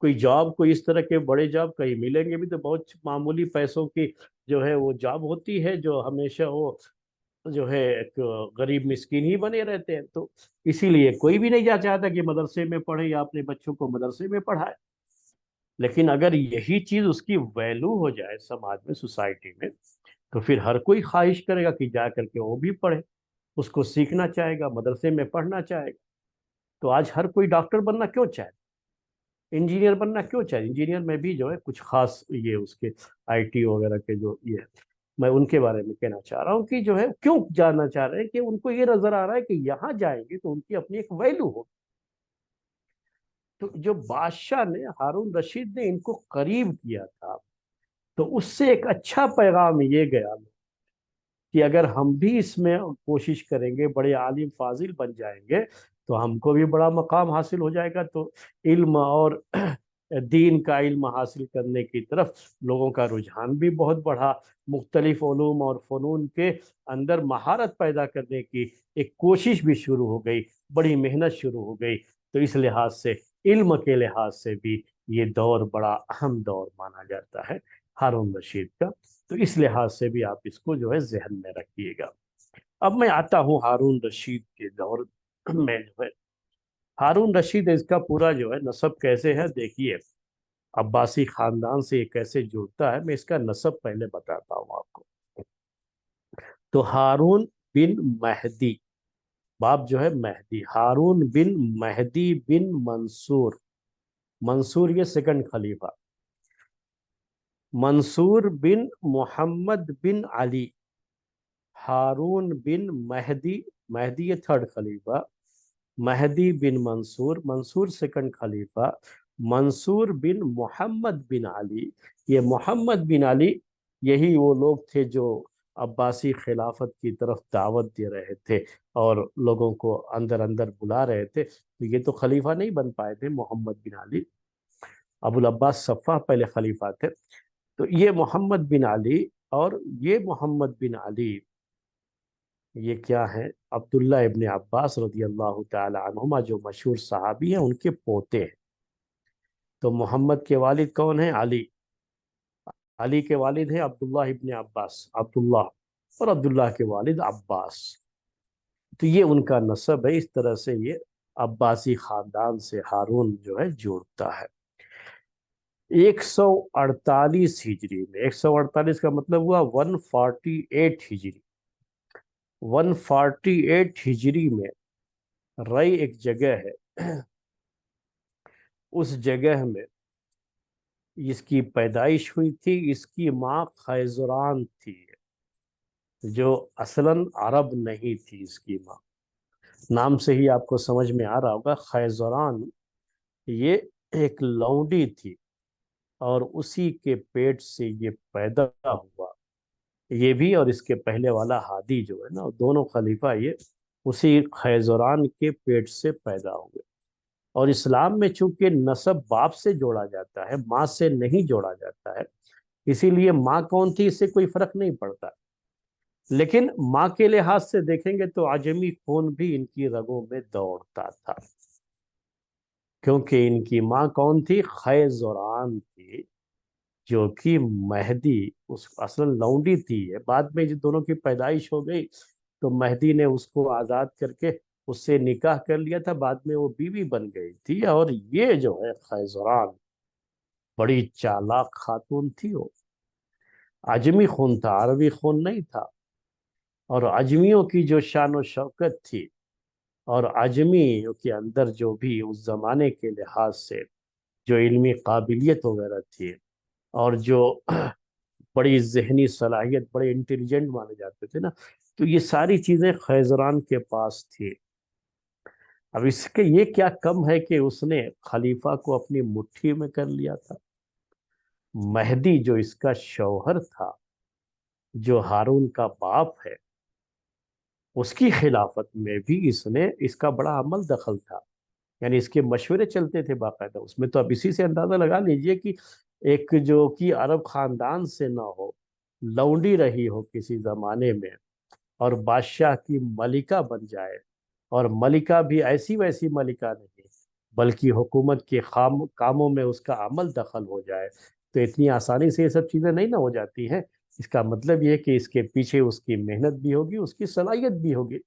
کوئی جاب، کوئی اس طرح کے بڑے جاب کہیں ملیں گے بھی تو بہت معمولی پیسوں کی جو ہے وہ جاب ہوتی ہے، جو ہمیشہ وہ جو ہے ایک غریب مسکین ہی بنے رہتے ہیں۔ تو اسی لیے کوئی بھی نہیں چاہتا کہ مدرسے میں پڑھے یا اپنے بچوں کو مدرسے میں پڑھائے۔ لیکن اگر یہی چیز اس کی ویلو ہو جائے سماج میں، سوسائٹی میں، تو پھر ہر کوئی خواہش کرے گا کہ جا کر کے وہ بھی پڑھے، اس کو سیکھنا چاہے گا، مدرسے میں پڑھنا چاہے گا۔ تو آج ہر کوئی ڈاکٹر بننا کیوں چاہے، انجینئر بننا کیوں چاہے؟ انجینئر میں بھی جو ہے کچھ خاص یہ اس کے آئی ٹی وغیرہ کے جو یہ ہے، میں ان کے بارے میں کہنا چاہ رہا ہوں کہ جو ہے کیوں جاننا چاہ رہے ہیں کہ ان کو یہ نظر آ رہا ہے کہ یہاں جائیں گے تو ان کی اپنی ایک ویلو ہو۔ تو جو بادشاہ نے، ہارون رشید نے ان کو قریب کیا تھا، تو اس سے ایک اچھا پیغام یہ گیا کہ اگر ہم بھی اس میں کوشش کریں گے، بڑے عالم فاضل بن جائیں گے، تو ہم کو بھی بڑا مقام حاصل ہو جائے گا۔ تو علم اور دین کا علم حاصل کرنے کی طرف لوگوں کا رجحان بھی بہت بڑھا، مختلف علوم اور فنون کے اندر مہارت پیدا کرنے کی ایک کوشش بھی شروع ہو گئی، بڑی محنت شروع ہو گئی۔ تو اس لحاظ سے، علم کے لحاظ سے بھی یہ دور بڑا اہم دور مانا جاتا ہے ہارون رشید کا۔ تو اس لحاظ سے بھی آپ اس کو جو ہے ذہن میں رکھیے گا۔ اب میں آتا ہوں ہارون رشید کے دور میں جو ہے، ہارون رشید اس کا پورا جو ہے نسب کیسے ہے دیکھیے، عباسی خاندان سے یہ کیسے جڑتا ہے، میں اس کا نسب پہلے بتاتا ہوں آپ کو۔ تو ہارون بن مہدی، باپ جو ہے مہدی، ہارون بن مہدی بن منصور، منصور یہ سیکنڈ خلیفہ، منصور بن محمد بن علی، ہارون بن مہدی، مہدی یہ تھرڈ خلیفہ، مہدی بن منصور، منصور سیکنڈ خلیفہ، منصور بن محمد بن علی، یہ محمد بن علی، یہی وہ لوگ تھے جو عباسی خلافت کی طرف دعوت دے رہے تھے اور لوگوں کو اندر اندر بلا رہے تھے۔ تو یہ تو خلیفہ نہیں بن پائے تھے محمد بن علی، ابو العباس صفہ پہلے خلیفہ تھے۔ تو یہ محمد بن علی، اور یہ محمد بن علی یہ کیا ہے، عبداللہ ابن عباس رضی اللہ تعالی عنہما جو مشہور صحابی ہیں، ان کے پوتے ہیں۔ تو محمد کے والد کون ہیں؟ علی، علی کے والد ہیں عبداللہ ابن عباس، عبداللہ، اور عبداللہ کے والد عباس۔ تو یہ ان کا نسب ہے، اس طرح سے یہ عباسی خاندان سے ہارون جو ہے جوڑتا ہے۔ 148 ہجری میں، 148 کا مطلب ہوا 148 ہجری، 148 ہجری میں رئی ایک جگہ ہے، اس جگہ میں اس کی پیدائش ہوئی تھی۔ اس کی ماں خیزران تھی، جو اصلاً عرب نہیں تھی۔ اس کی ماں، نام سے ہی آپ کو سمجھ میں آ رہا ہوگا، خیزران یہ ایک لونڈی تھی اور اسی کے پیٹ سے یہ پیدا ہوا، یہ بھی اور اس کے پہلے والا ہادی جو ہے نا، دونوں خلیفہ یہ اسی خیزران کے پیٹ سے پیدا ہوئے۔ اور اسلام میں چونکہ نسب باپ سے جوڑا جاتا ہے، ماں سے نہیں جوڑا جاتا ہے، اسی لیے ماں کون تھی اس سے کوئی فرق نہیں پڑتا، لیکن ماں کے لحاظ سے دیکھیں گے تو عجمی خون بھی ان کی رگوں میں دوڑتا تھا، کیونکہ ان کی ماں کون تھی؟ خیزران تھی، جو کہ مہدی اس اصل لونڈی تھی، بعد میں جن دونوں کی پیدائش ہو گئی تو مہدی نے اس کو آزاد کر کے اس سے نکاح کر لیا تھا، بعد میں وہ بیوی بن گئی تھی۔ اور یہ جو ہے خیزران، بڑی چالاک خاتون تھی، وہ عجمی خون تھا، عربی خون نہیں تھا، اور عجمیوں کی جو شان و شوکت تھی اور عجمیوں کے اندر جو بھی اس زمانے کے لحاظ سے جو علمی قابلیت وغیرہ تھی اور جو بڑی ذہنی صلاحیت، بڑے انٹیلیجنٹ مانے جاتے تھے نا، تو یہ ساری چیزیں خیزران کے پاس تھی۔ اب اس کے یہ کیا کم ہے کہ اس نے خلیفہ کو اپنی مٹھی میں کر لیا تھا۔ مہدی جو اس کا شوہر تھا، جو ہارون کا باپ ہے، اس کی خلافت میں بھی اس کا بڑا عمل دخل تھا، یعنی اس کے مشورے چلتے تھے باقاعدہ اس میں۔ تو اب اسی سے اندازہ لگا لیجئے کہ ایک جو کہ عرب خاندان سے نہ ہو، لونڈی رہی ہو کسی زمانے میں، اور بادشاہ کی ملکہ بن جائے، اور ملکہ بھی ایسی ویسی ملکہ نہیں بلکہ حکومت کے کاموں میں اس کا عمل دخل ہو جائے، تو اتنی آسانی سے یہ سب چیزیں نہیں نہ ہو جاتی ہیں۔ اس کا مطلب یہ کہ اس کے پیچھے اس کی محنت بھی ہوگی، اس کی صلاحیت بھی ہوگی۔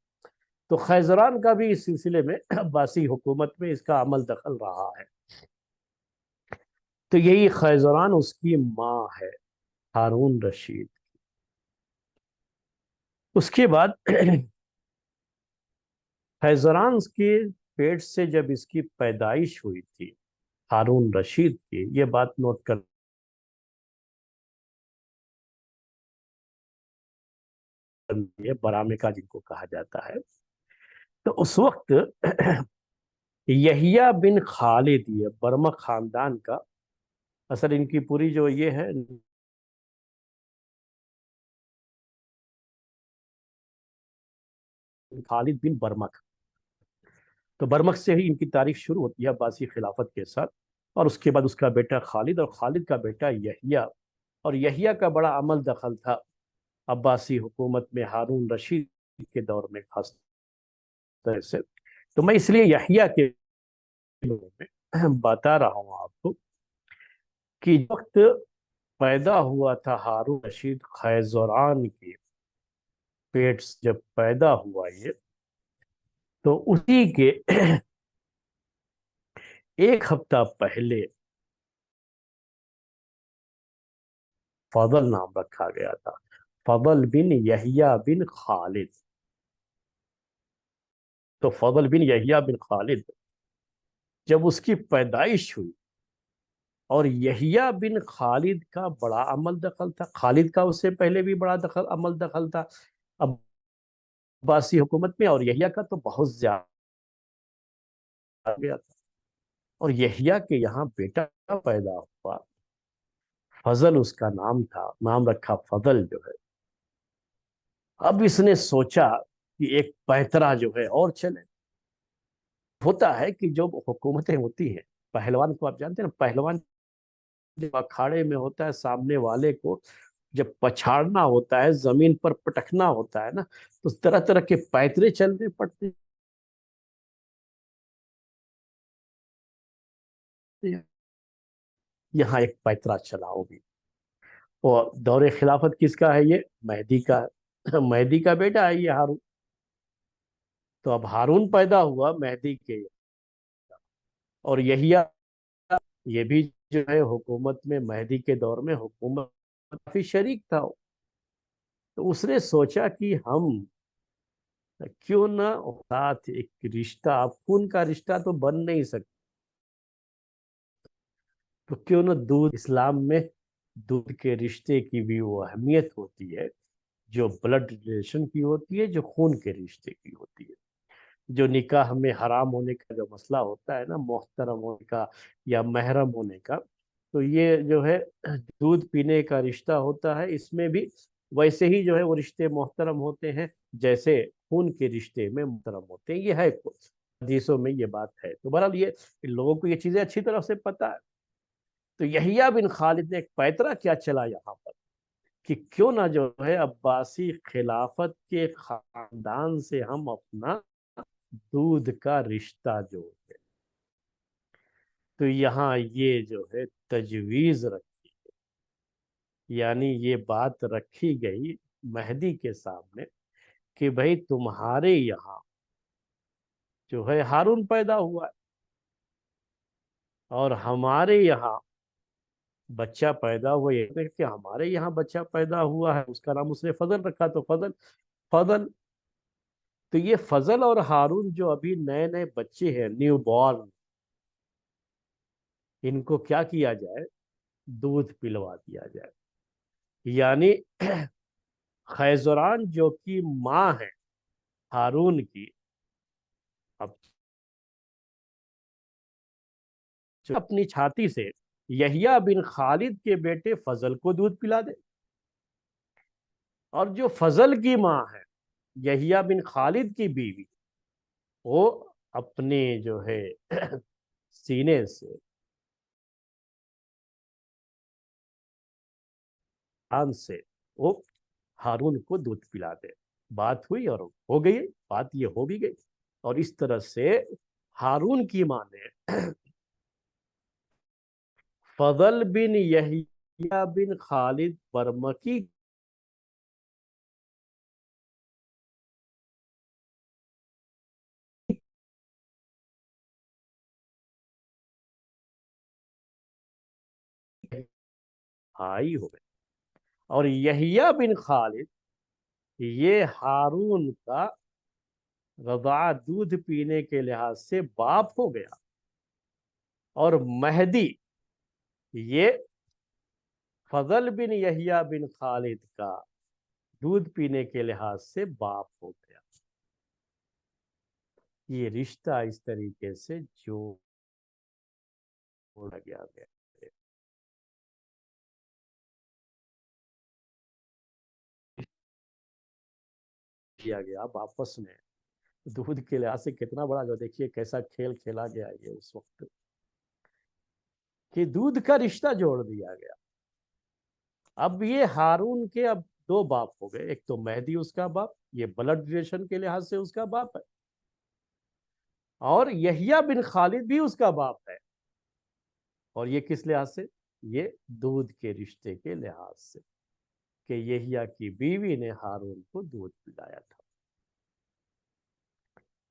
تو خیزران کا بھی اس سلسلے میں عباسی حکومت میں اس کا عمل دخل رہا ہے۔ تو یہی خیزران اس کی ماں ہے، ہارون رشید۔ اس کے بعد خیزران کے پیٹ سے جب اس کی پیدائش ہوئی تھی ہارون رشید کی، یہ بات نوٹ کر برامکا جن کو کہا جاتا ہے، تو اس وقت یحییٰ بن خالد، یہ برمک خاندان کا، اصل ان کی پوری جو یہ ہے خالد بن برمک، تو برمک سے ہی ان کی تاریخ شروع ہوتی ہے عباسی خلافت کے ساتھ، اور اس کے بعد اس کا بیٹا خالد، اور خالد کا بیٹا یحییٰ، اور یحییٰ کا بڑا عمل دخل تھا عباسی حکومت میں ہارون رشید کے دور میں خاص طرح سے۔ تو میں اس لیے یحییٰ کے بارے میں بتا رہا ہوں آپ کو کہ وقت پیدا ہوا تھا ہارون رشید خیزران کے پیٹ سے، جب پیدا ہوا یہ، تو اسی کے ایک ہفتہ پہلے فضل نام رکھا گیا تھا، فضل بن یحییٰ بن خالد۔ تو فضل بن یحییٰ بن خالد جب اس کی پیدائش ہوئی، اور یحییٰ بن خالد کا بڑا عمل دخل تھا، خالد کا اس سے پہلے بھی بڑا عمل دخل تھا عباسی حکومت میں، اور یحییٰ کا تو بہت زیادہ گیا تھا۔ اور یحییٰ کے یہاں بیٹا پیدا ہوا، فضل اس کا نام تھا، نام رکھا فضل جو ہے۔ اب اس نے سوچا کہ ایک پیترا جو ہے اور چلے۔ ہوتا ہے کہ جو حکومتیں ہوتی ہیں، پہلوان کو آپ جانتے ہیں نا، پہلوان جب اکھاڑے میں ہوتا ہے، سامنے والے کو جب پچھاڑنا ہوتا ہے، زمین پر پٹکنا ہوتا ہے نا، تو طرح طرح کے پیترے چلنے پڑتے ہیں۔ یہاں ایک پیترا چلا ہوگی، اور دور خلافت کس کا ہے؟ یہ مہدی کا ہے، مہدی کا بیٹا ہے یہ ہارون۔ تو اب ہارون پیدا ہوا مہدی کے، اور یحییٰ یہ بھی جو ہے حکومت میں، مہدی کے دور میں حکومت کافی شریک تھا۔ تو اس نے سوچا کہ ہم کیوں نہ ساتھ ایک رشتہ، اب خون کا رشتہ تو بن نہیں سکتا، تو کیوں نہ دودھ، اسلام میں دودھ کے رشتے کی بھی وہ اہمیت ہوتی ہے جو بلڈ ریلیشن کی ہوتی ہے، جو خون کے رشتے کی ہوتی ہے۔ جو نکاح میں حرام ہونے کا جو مسئلہ ہوتا ہے نا، محترم ہونے کا یا محرم ہونے کا، تو یہ جو ہے دودھ پینے کا رشتہ ہوتا ہے، اس میں بھی ویسے ہی جو ہے وہ رشتے محترم ہوتے ہیں جیسے خون کے رشتے میں محترم ہوتے ہیں. یہ ہے حدیثوں میں یہ بات ہے. تو بہرحال یہ ان لوگوں کو یہ چیزیں اچھی طرح سے پتہ ہے. تو یحییٰ بن خالد نے ایک پیترا کیا چلا یہاں پر کہ کیوں نہ جو ہے عباسی خلافت کے خاندان سے ہم اپنا دودھ کا رشتہ جوڑ دیں. تو یہاں یہ جو ہے تجویز رکھی، یعنی یہ بات رکھی گئی مہدی کے سامنے کہ بھئی تمہارے یہاں جو ہے ہارون پیدا ہوا ہے اور ہمارے یہاں بچہ پیدا ہوا، یہ کہ ہمارے یہاں بچہ پیدا ہوا ہے اس کا نام اس نے فضل رکھا، تو فضل. تو یہ فضل اور ہارون جو ابھی نئے نئے بچے ہیں، نیو بورن، ان کو کیا کیا جائے؟ دودھ پلوا دیا جائے. یعنی خیزران جو کی ماں ہے ہارون کی، اب اپنی چھاتی سے یحییٰ بن خالد کے بیٹے فضل کو دودھ پلا دے، اور جو فضل کی ماں ہے یحییٰ بن خالد کی بیوی، وہ اپنے جو ہے سینے سے آن سے وہ ہارون کو دودھ پلا دے. بات ہوئی اور ہو گئی، بات یہ ہو بھی گئی. اور اس طرح سے ہارون کی ماں نے فضل بن یحییٰ بن خالد برمکی بھائی ہو گئے، اور یحییٰ بن خالد یہ ہارون کا رضاع دودھ پینے کے لحاظ سے باپ ہو گیا، اور مہدی یہ فضل بن یحییٰ بن خالد کا دودھ پینے کے لحاظ سے باپ ہو گیا. یہ رشتہ اس طریقے سے جوڑا گیا کیا گیا. اب آپس میں دودھ کے لحاظ سے کتنا بڑا، جو دیکھیے کیسا کھیل کھیلا گیا یہ اس وقت، کہ دودھ کا رشتہ جوڑ دیا گیا. اب یہ ہارون کے اب دو باپ ہو گئے، ایک تو مہدی اس کا باپ، یہ بلڈ ریلیشن کے لحاظ سے اس کا باپ ہے، اور یحییٰ بن خالد بھی اس کا باپ ہے، اور یہ کس لحاظ سے؟ یہ دودھ کے رشتے کے لحاظ سے کہ یحییٰ کی بیوی نے ہارون کو دودھ پلایا تھا.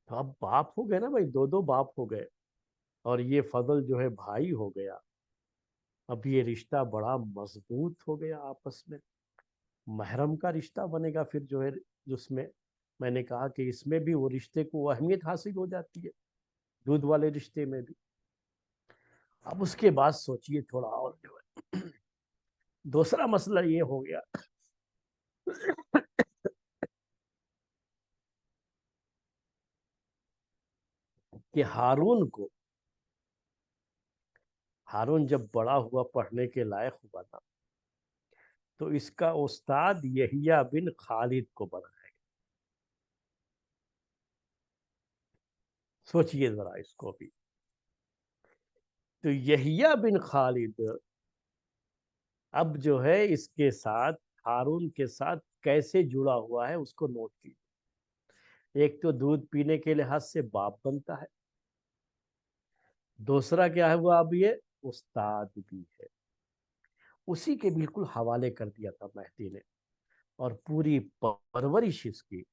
تو اب باپ ہو گئے نا بھائی، دو دو باپ ہو گئے، اور یہ فضل جو ہے بھائی ہو گیا. اب یہ رشتہ بڑا مضبوط ہو گیا آپس میں، محرم کا رشتہ بنے گا پھر جو ہے، جس میں نے کہا کہ اس میں بھی وہ رشتے کو اہمیت حاصل ہو جاتی ہے، دودھ والے رشتے میں بھی. اب اس کے بعد سوچئے تھوڑا اور جو ہے دوسرا مسئلہ یہ ہو گیا کہ ہارون جب بڑا ہوا، پڑھنے کے لائق ہوا تھا، تو اس کا استاد یحییٰ بن خالد کو بنایا گیا. سوچئے ذرا اس کو بھی. تو یحییٰ بن خالد اب جو ہے اس کے ساتھ، ہارون کے ساتھ کیسے جڑا ہوا ہے اس کو نوٹ کیجیے. ایک تو دودھ پینے کے لحاظ سے باپ بنتا ہے، دوسرا کیا ہے وہ اب یہ استاد بھی ہے. اسی کے بالکل حوالے کر دیا تھا مہدی نے، اور پوری پرورش اس کی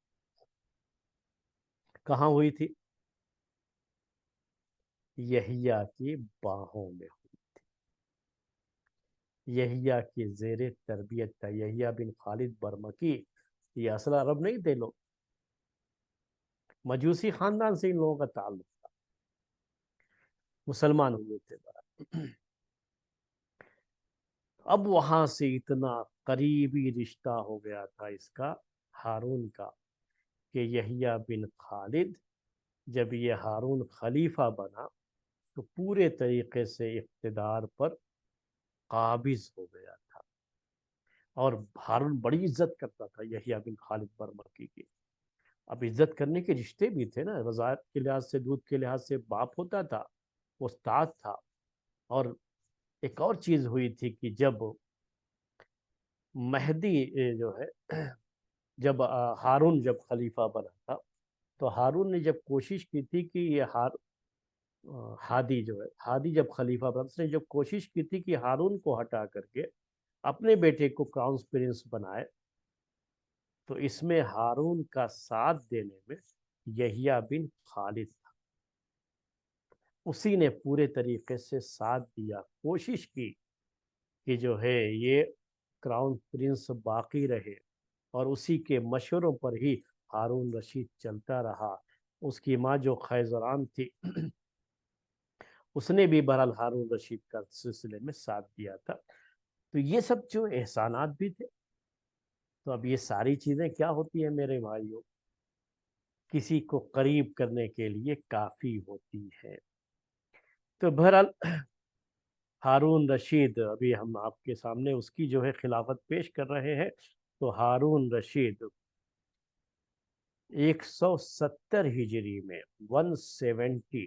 کہاں ہوئی تھی؟ یحییٰ کی باہوں میں ہوئی. یحییٰ کی زیر تربیت تھا. یحییٰ بن خالد برمکی یہ اصل عرب نہیں تھے لوگ، مجوسی خاندان سے ان لوگوں کا تعلق تھا، مسلمان ہوئے تھے. اب وہاں سے اتنا قریبی رشتہ ہو گیا تھا اس کا ہارون کا کہ یحییٰ بن خالد جب یہ ہارون خلیفہ بنا تو پورے طریقے سے اقتدار پر قابض ہو گیا تھا، اور ہارون بڑی عزت کرتا تھا یحییٰ بن خالد برمکی کی۔ اب عزت کرنے کے رشتے بھی تھے نا، رضاعت کے لحاظ سے، دودھ کے لحاظ سے باپ ہوتا تھا، استاد تھا۔ اور ایک اور چیز ہوئی تھی کہ جب مہدی جو ہے، جب ہارون جب خلیفہ بنا تھا تو ہارون نے جب کوشش کی تھی کہ یہ ہادی جو ہے، ہادی جب خلیفہ بنا، اس نے جب کوشش کی تھی کہ ہارون کو ہٹا کر کے اپنے بیٹے کو کراؤن پرنس بنائے، تو اس میں ہارون کا ساتھ دینے میں یحییٰ بن خالد تھا۔ اسی نے پورے طریقے سے ساتھ دیا، کوشش کی کہ جو ہے یہ کراؤن پرنس باقی رہے، اور اسی کے مشوروں پر ہی ہارون رشید چلتا رہا۔ اس کی ماں جو خیزران تھی اس نے بھی بہرحال ہارون رشید کا سلسلے میں ساتھ دیا تھا۔ تو یہ سب جو احسانات بھی تھے۔ تو اب یہ ساری چیزیں کیا ہوتی ہیں میرے بھائیوں؟ کسی کو قریب کرنے کے لیے کافی ہوتی ہے۔ تو بہرحال ہارون رشید، ابھی ہم آپ کے سامنے اس کی جو ہے خلافت پیش کر رہے ہیں۔ تو ہارون رشید 170 ہجری میں 170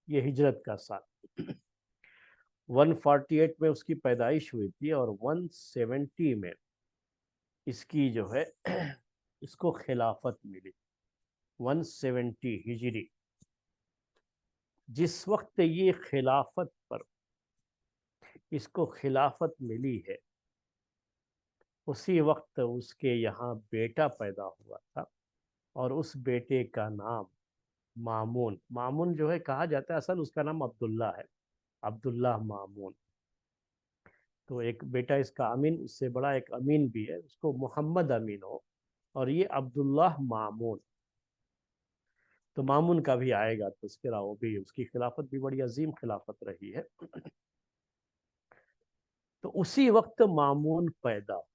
یہ ہجرت کا سال، 148 میں اس کی پیدائش ہوئی تھی، اور 170 میں اس کی جو ہے اس کو خلافت ملی، 170 ہجری۔ جس وقت یہ خلافت پر اس کو خلافت ملی ہے، اسی وقت اس کے یہاں بیٹا پیدا ہوا تھا، اور اس بیٹے کا نام مامون، مامون جو ہے کہا جاتا ہے، اصل اس کا نام عبداللہ ہے، عبداللہ مامون۔ تو ایک بیٹا اس کا امین، اس سے بڑا ایک امین بھی ہے، اس کو محمد امین ہو، اور یہ عبداللہ مامون۔ تو مامون کا بھی آئے گا تذکرہ، وہ بھی اس کی خلافت بھی بڑی عظیم خلافت رہی ہے۔ تو اسی وقت مامون پیدا ہوا۔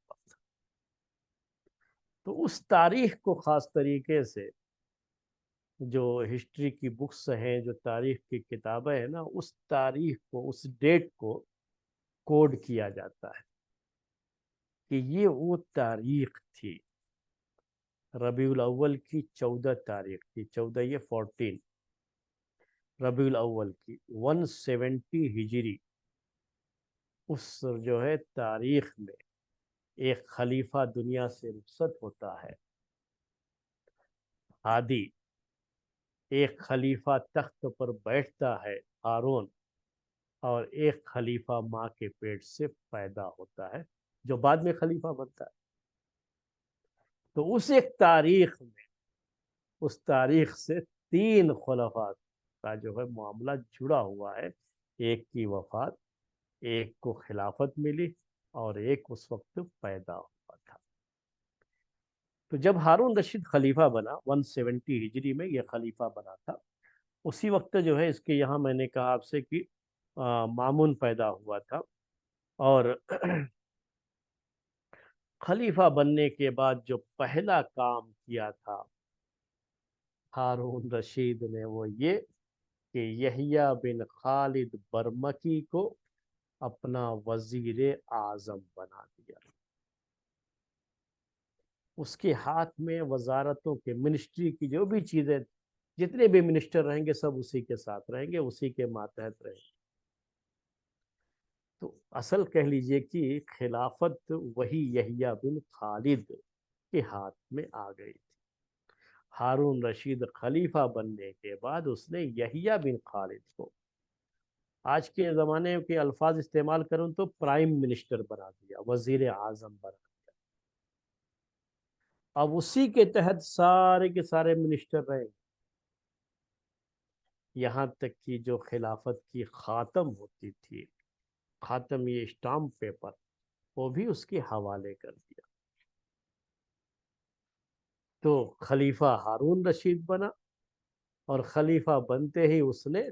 تو اس تاریخ کو خاص طریقے سے جو ہسٹری کی بکس ہیں، جو تاریخ کی کتابیں ہیں نا، اس تاریخ کو، اس ڈیٹ کو کوڈ کیا جاتا ہے کہ یہ وہ تاریخ تھی، ربیع الاول کی 14 تاریخ تھی، 14 یہ 14 ربیع الاول کی 170 ہجری۔ اس جو ہے تاریخ میں ایک خلیفہ دنیا سے رخصت ہوتا ہے، ہادی، ایک خلیفہ تخت پر بیٹھتا ہے، ہارون، اور ایک خلیفہ ماں کے پیٹ سے پیدا ہوتا ہے جو بعد میں خلیفہ بنتا ہے۔ تو اس ایک تاریخ میں، اس تاریخ سے 3 خلفاء کا جو ہے معاملہ جڑا ہوا ہے، ایک کی وفات، ایک کو خلافت ملی، اور ایک اس وقت پیدا ہوا تھا۔ تو جب ہارون رشید خلیفہ بنا، 170 ہجری میں یہ خلیفہ بنا تھا، اسی وقت جو ہے اس کے یہاں میں نے کہا آپ سے کہ مامون پیدا ہوا تھا، اور خلیفہ بننے کے بعد جو پہلا کام کیا تھا ہارون رشید نے، وہ یہ کہ یحییٰ بن خالد برمکی کو اپنا وزیر اعظم بنا دیا۔ اس کے ہاتھ میں وزارتوں کے، منسٹری کی جو بھی چیزیں، جتنے بھی منسٹر رہیں گے سب اسی کے ساتھ رہیں گے، اسی کے ماتحت رہیں گے۔ تو اصل کہہ لیجئے کہ خلافت وہی یحییٰ بن خالد کے ہاتھ میں آ گئی تھی۔ ہارون رشید خلیفہ بننے کے بعد اس نے یحییٰ بن خالد کو، آج کے زمانے کے الفاظ استعمال کروں تو پرائم منسٹر بنا دیا، وزیر اعظم بنا دیا۔ اب اسی کے تحت سارے کے سارے منسٹر رہے، یہاں تک کہ جو خلافت کی خاتم ہوتی تھی، خاتم یہ اسٹامپ پیپر، وہ بھی اس کے حوالے کر دیا۔ تو خلیفہ ہارون رشید بنا، اور خلیفہ بنتے ہی اس نے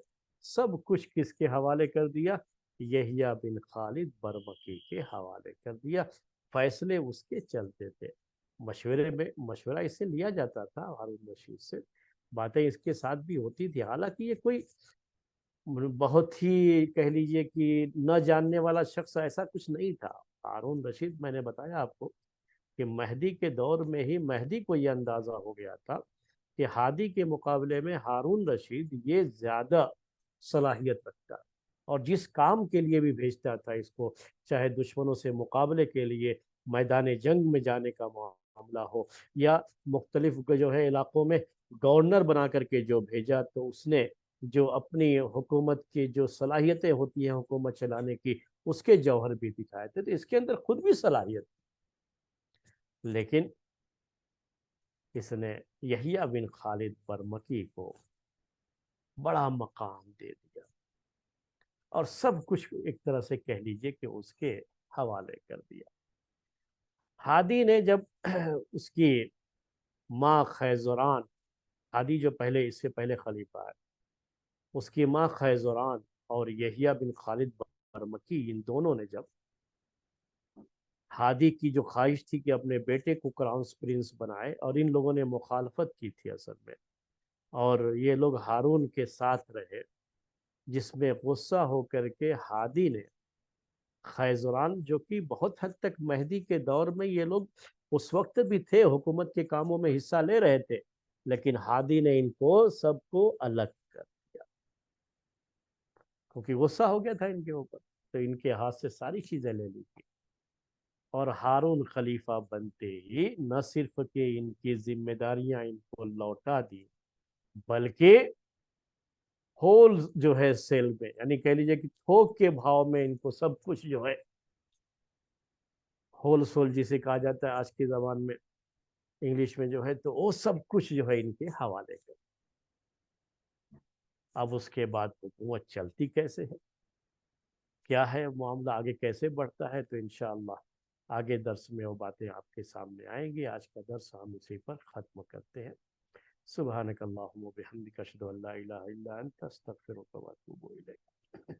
سب کچھ کس کے حوالے کر دیا؟ یحییٰ بن خالد برمکی کے حوالے کر دیا۔ فیصلے اس کے چلتے تھے، مشورہ اس سے لیا جاتا تھا ہارون رشید سے، باتیں اس کے ساتھ بھی ہوتی تھی، حالانکہ یہ کوئی بہت ہی کہہ لیجئے کہ نہ جاننے والا شخص ایسا کچھ نہیں تھا۔ ہارون رشید، میں نے بتایا آپ کو کہ مہدی کے دور میں ہی مہدی کو یہ اندازہ ہو گیا تھا کہ ہادی کے مقابلے میں ہارون رشید یہ زیادہ صلاحیت رکھتا، اور جس کام کے لیے بھی بھیجتا تھا اس کو، چاہے دشمنوں سے مقابلے کے لیے میدان جنگ میں جانے کا معاملہ ہو، یا مختلف جو ہے علاقوں میں گورنر بنا کر کے جو بھیجا، تو اس نے جو اپنی حکومت کی جو صلاحیتیں ہوتی ہیں حکومت چلانے کی، اس کے جوہر بھی دکھائے تھے، تو اس کے اندر خود بھی صلاحیت، لیکن اس نے یحییٰ بن خالد برمکی کو بڑا مقام دے دیا، اور سب کچھ ایک طرح سے کہہ لیجئے کہ اس کے حوالے کر دیا۔ ہادی نے جب اس کی ماں خیزران، ہادی جو پہلے اس سے پہلے خلیفہ ہے، اس کی ماں خیزران اور یحییٰ بن خالد برمکی، ان دونوں نے جب ہادی کی جو خواہش تھی کہ اپنے بیٹے کو کراؤن پرنس بنائے، اور ان لوگوں نے مخالفت کی تھی اصل میں، اور یہ لوگ ہارون کے ساتھ رہے، جس میں غصہ ہو کر کے ہادی نے خیزران، جو کہ بہت حد تک مہدی کے دور میں یہ لوگ اس وقت بھی تھے، حکومت کے کاموں میں حصہ لے رہے تھے، لیکن ہادی نے ان کو سب کو الگ کر دیا، کیونکہ غصہ ہو گیا تھا ان کے اوپر، تو ان کے ہاتھ سے ساری چیزیں لے لی تھی، اور ہارون خلیفہ بنتے ہی نہ صرف کہ ان کی ذمہ داریاں ان کو لوٹا دی، بلکہ ہول جو ہے سیل میں، یعنی کہہ لیجئے کہ تھوک کے بھاؤ میں ان کو سب کچھ جو ہے، ہول سول جسے کہا جاتا ہے آج کی زبان میں، انگلش میں جو ہے، تو وہ سب کچھ جو ہے ان کے حوالے کر۔ اب اس کے بعد حکومت چلتی کیسے ہے، کیا ہے معاملہ، آگے کیسے بڑھتا ہے، تو انشاءاللہ آگے درس میں وہ باتیں آپ کے سامنے آئیں گی۔ آج کا درس ہم اسی پر ختم کرتے ہیں۔ سبحانک اللہم و بحمدک، اشہد ان لا الہ الا انت، استغفرک و اتوب الیک۔